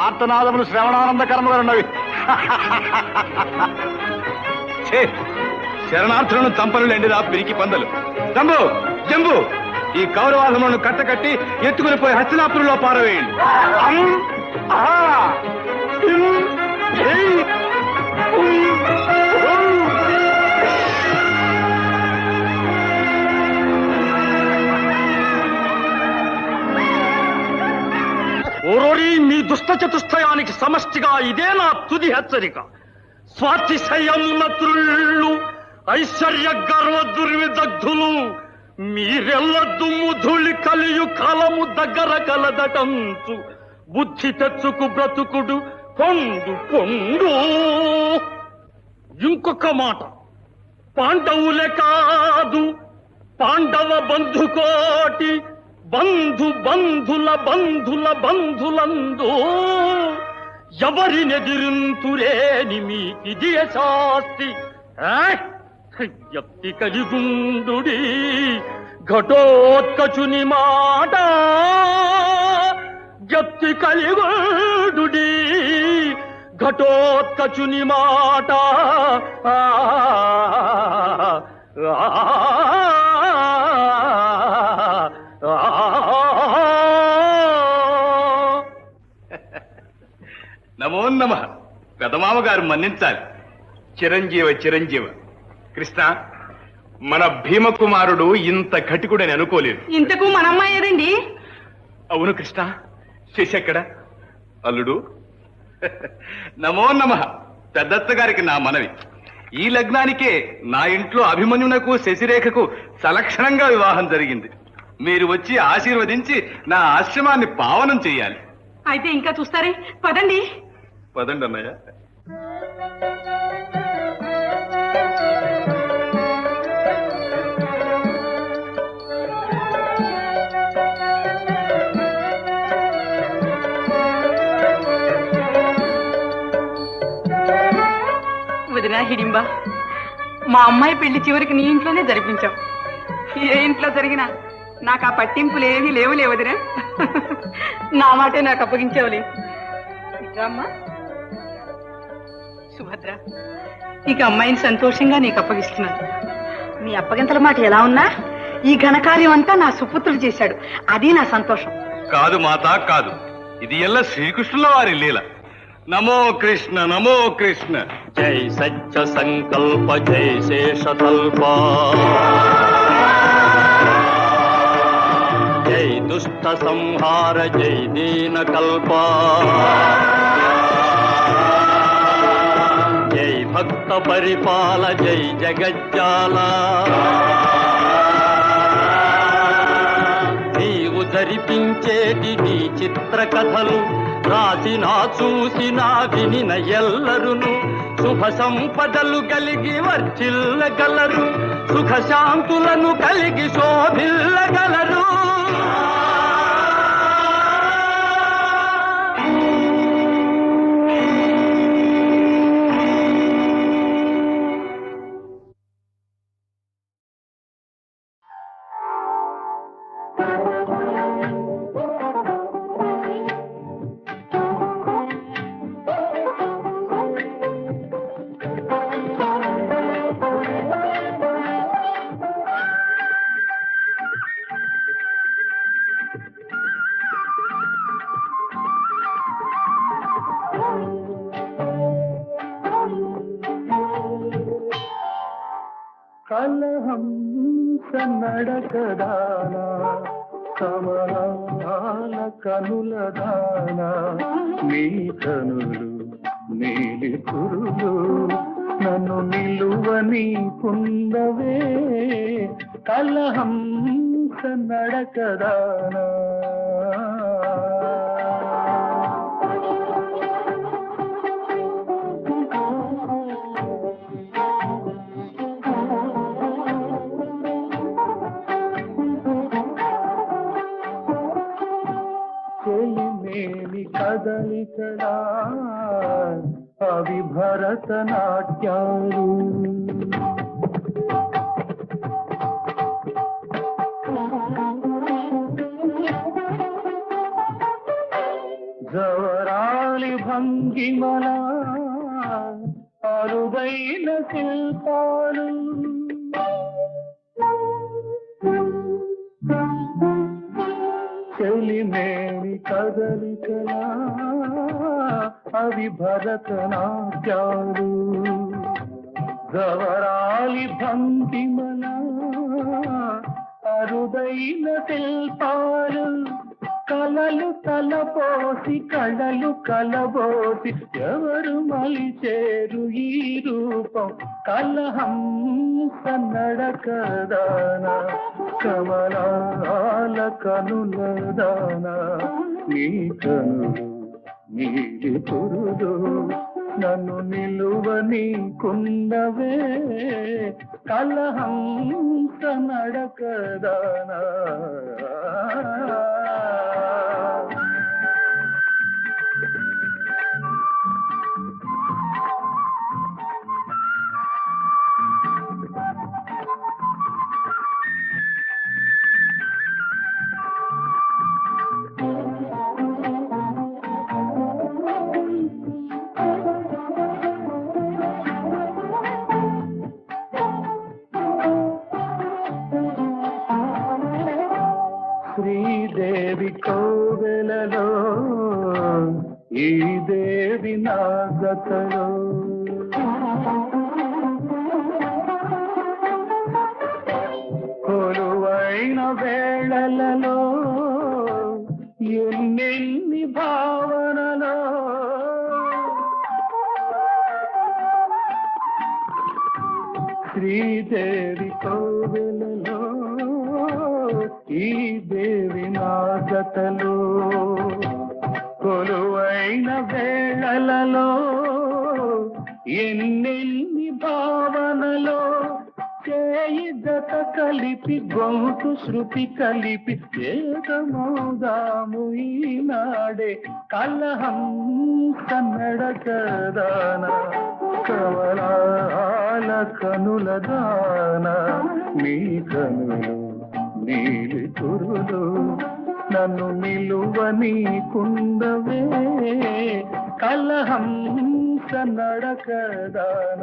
ఆర్తనాదములు శ్రవణానందకరముగా ఉన్నవి. శరణార్థులను చంపనులేండిరా పిరికి పందలు. జంబు, జంబు, ఈ కౌరవాధములను కట్టకట్టి ఎత్తుకుని పోయి హస్తినాపురంలో పారవేయండి. ఓరోరి, మీ దుష్ట చతుష్టయానికి సమష్టిగా ఇదే నా తుది హెచ్చరిక. స్వాతిశయమున త్రుళ్ళు, ఐశ్వర్య గర్వ దుర్విదగ్ధులు, మీరెల్ల దుమ్ము ధూళి కలియు కాలము దగ్గర కలదటంచు బుద్ధి తెచ్చుకు బ్రతుకుడు పొండు పొండు. ఇంకొక మాట, పాండవులే కాదు పాండవ బంధుకోటి, బంధు బంధుల బంధుల బంధులందు ఎవరినెదిరింతురేని మీకిది శాస్తి. ఎత్తి కలిగుండుడి ఘటోత్కచుని మాట, ఎత్తి కలిగుండుడి ఘటోత్కచుని మాట. నమో నమ. పెదమామ గారు మన్నించాలి. చిరంజీవ చిరంజీవ. కృష్ణ, మన భీమకుమారుడు ఇంత ఘటికుడని అనుకోలేదు. ఇంతకు మన అమ్మాయి ఏదండి? అవును కృష్ణ, శశి ఎక్కడ? అల్లుడు నమో నమః. పెద్దత్త గారికి నా మనవి, ఈ లగ్నానికే నా ఇంట్లో అభిమన్యునకు శశిరేఖకు సలక్షణంగా వివాహం జరిగింది. మీరు వచ్చి ఆశీర్వదించి నా ఆశ్రమాన్ని పావనం చెయ్యాలి. అయితే ఇంకా చూస్తారే, పదండి. పదండి అన్నయ్య. వదినా హిడింబా, మా అమ్మాయి పెళ్లి చివరికి నీ ఇంట్లోనే జరిపించాం. ఏ ఇంట్లో జరిగినా నాకు ఆ పట్టింపులు ఏమీ లేవులే వదినా. నా మాటే నాకు అప్పగించావులే. అమ్మా సుభద్ర, ఇక అమ్మాయిని సంతోషంగా నీకు అప్పగిస్తున్నాను. మీ అప్పగింతల మాట ఎలా ఉన్నా ఈ ఘనకార్యం అంతా నా సుపుత్రుడు చేశాడు, అది నా సంతోషం. కాదు మాత, కాదు. ఇది ఎల్ల శ్రీకృష్ణుల వారి లీల. నమో కృష్ణ, నమో కృష్ణ. జై సత్య సంకల్ప జై శేషతల్ప, జై దుష్ట సంహార జై దీన కల్ప, జై భక్త పరిపాల జై జగజ్జాల. నీవు జరిపించేటి నీ చిత్ర కథలు రాసినా చూసినా వినిన ఎల్లరును శుభ సంపదలు కలిగి వర్చిల్లగలరు, సుఖ శాంతులను కలిగి శోభిల్లగలరు. కలహంస నడకదానా కమలాల కనులదానా, నీ కనులు నీలి పురులు నన్ను నిలువని కుందవే. కలహంస నడకదానా కదలికడా అవి భరతనాట్యాలు. జవరాలి భంగిమల అరుదైన శిల్పాలు. చెలిమేని కదలికలా అవి భరతనాట్యాలు. గవరాలి భంగిమల అరుదైన శిల్పాలు. కలలు తలపోసి కళలు కలబోసి ఎవరు మలిచేరు ఈ రూపం. కలహంస నడకదానా కమలాల కనులదానా, నీ కనులు నీలి పురులు నన్ను నిలువని కుందవే. కలహంస నడకదానా. శ్రీదేవి కోవెలలో ఈ దేవి నా గతలో. కొలువైన వేళలలో ఎన్నెన్ని భావనలో శ్రీదేవి కోవెలలో ఈ దేవి నాగతలో కొలువైన వేళలలో ఎన్నెన్ని భావనలో చేయి జత కలిపి గొంతు శృతి కలిపి ఏకమౌదాము ఈనాడే కలహం కన్నడకదాన కవలాల కనుల దాన నీ కనులు నీలి కురులు నన్ను నిలువని కుందవే కలహం కన్నడకదాన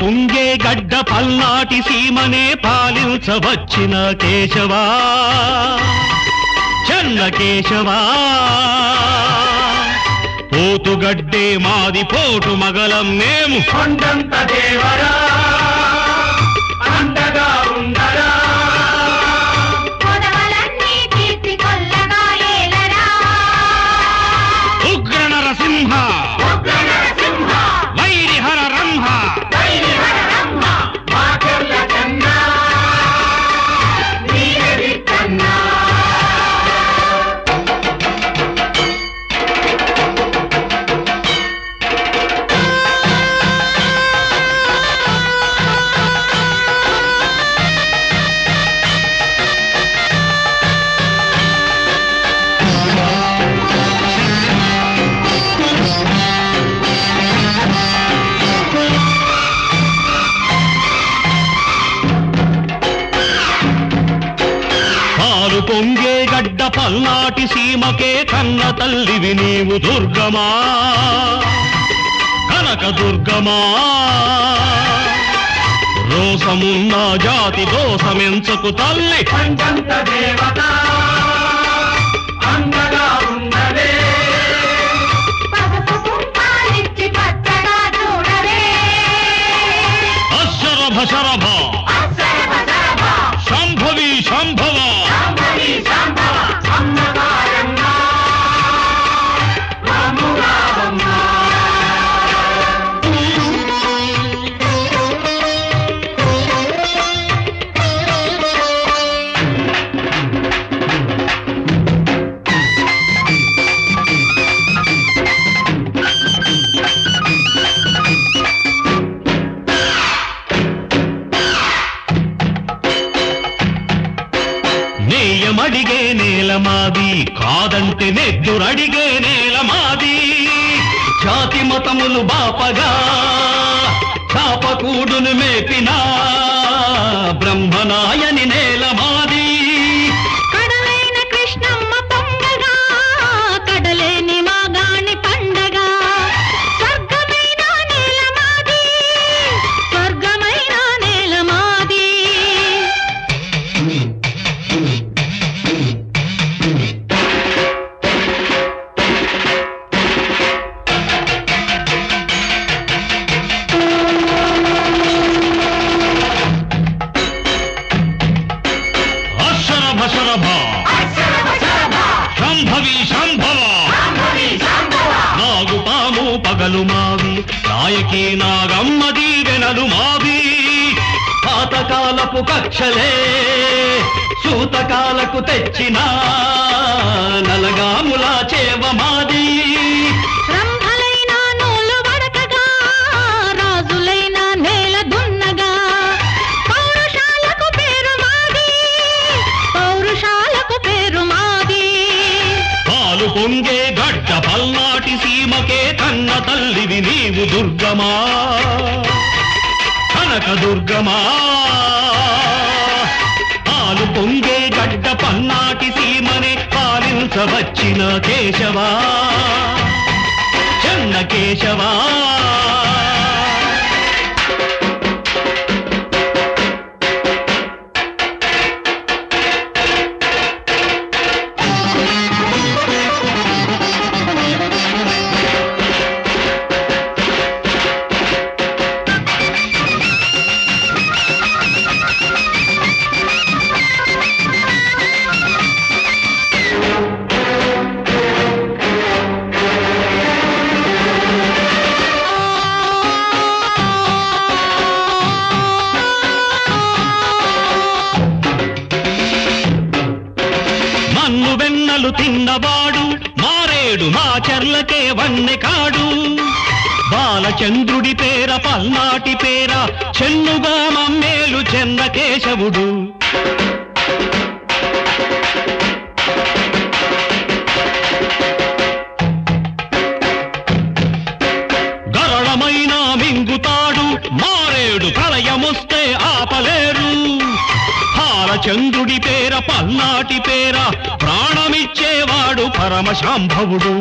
పొంగే గడ్డ పల్నాటి సీమనే పాలించవచ్చిన కేశవా చెన్న కేశవా పోతుగడ్డే మాది పోటు మగలం మేము కొండంత దేవరా అండగా ఉండరా ఉగ్ర నరసింహ వైరిహర రంహ పొంగే గడ్డ పల్నాటి సీమకే కన్న తల్లివి నీవు దుర్గమా కనక దుర్గమా రోసమున్న జాతి దోషమెంచకు తల్లి పంచంత దేవత అండగా ఉన్నదే అశరభ శరభ శంభవి శంభవ నేయమడిగే నేల మాది కాదంటే నెద్దురడిగే నేల మాది జాతి మతములు బాపగా చాపకూడును మేపినా బ్రహ్మనాయని నేల మాది కడలైన కృష్ణమ్మ పొంగగా కడలేని మాగాణి పండగా స్వర్గమైన నేల మాది స్వర్గమైన నేల మాది శరభ శంభవి శంభవ నాగు పాము పగలు మావి నాయకి నాగమ్మ దీవెనలు మావి పాతకాలపు కక్షలే సూతకాలకు తెచ్చిన నలగాముల చేవ మాది రంభలైన నూలు వడకగా రాజులైన నేల దున్నగా పౌరుషాలకు పేరు మాది పౌరుషాలకు పేరు మాది పాలు పొంగే గడ్డ పల్నాటి సీమకే కన్న తల్లివి నీవు దుర్గమా కనక దుర్గమా పాలు పొంగే గడ్డ పల్నాటి సీమనే పాలించవచ్చిన కేశవా చెన్న కేశవా తిన్నవాడు మారేడు మా చర్లకే వన్నె కాడు బాలచంద్రుడి పేర పల్నాటి పేర చెన్నుగా మమ్మేలు చెన్న కేశవుడు గరళమైన మింగుతాడు మారేడు ప్రళయమొస్తే ఆపలేరు బాలచంద్రుడి పేర పల్నాటి పేర ప్రాణమిచ్చేవాడు పరమశాంభవుడు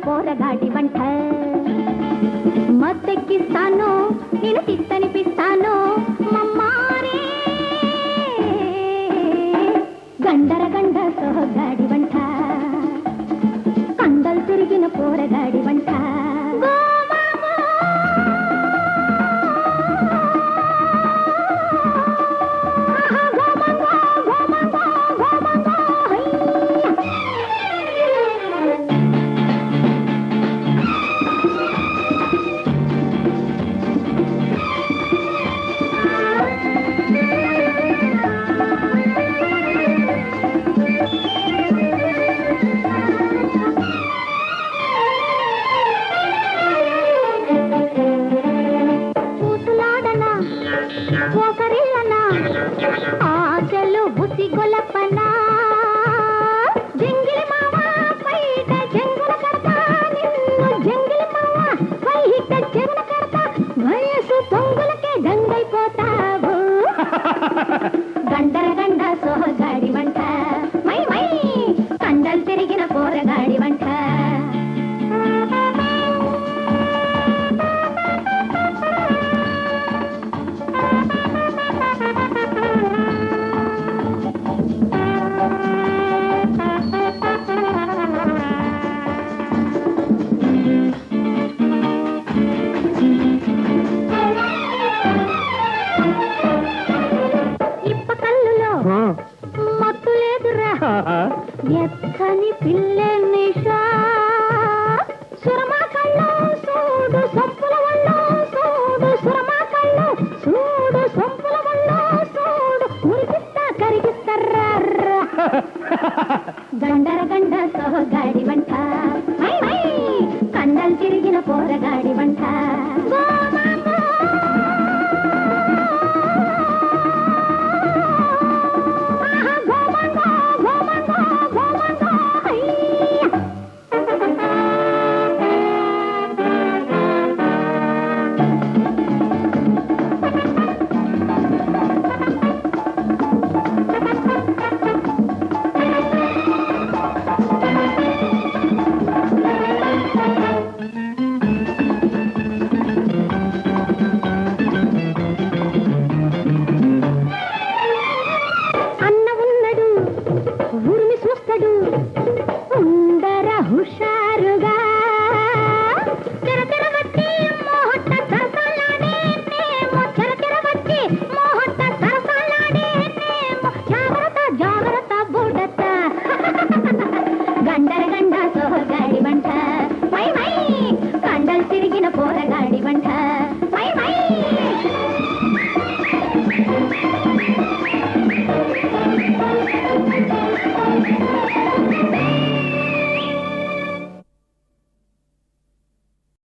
పోరగాడి వంట మత్తెక్కిస్తాను నేను తిత్తనిపిస్తాను మమ్మారే గండర గండ సోగాడి వంట కండలు తిరిగిన పోరగాడి వంట గండర గండ సోగాడి వంట మై మై కండలు తిరిగిన పోరగాడి వంట ఎక్కని పిల్లె నిషా సురమా కళ్ళు సూడు సొప్పుల వళ్ళు సూడు సురమా కళ్ళు సూడు సొప్పుల వళ్ళు సూడు మురికిస్తా కరిగిస్తారా గండర గండ సోగాడి వంట మై మై కండలు తిరిగిన పోరగాడి వంట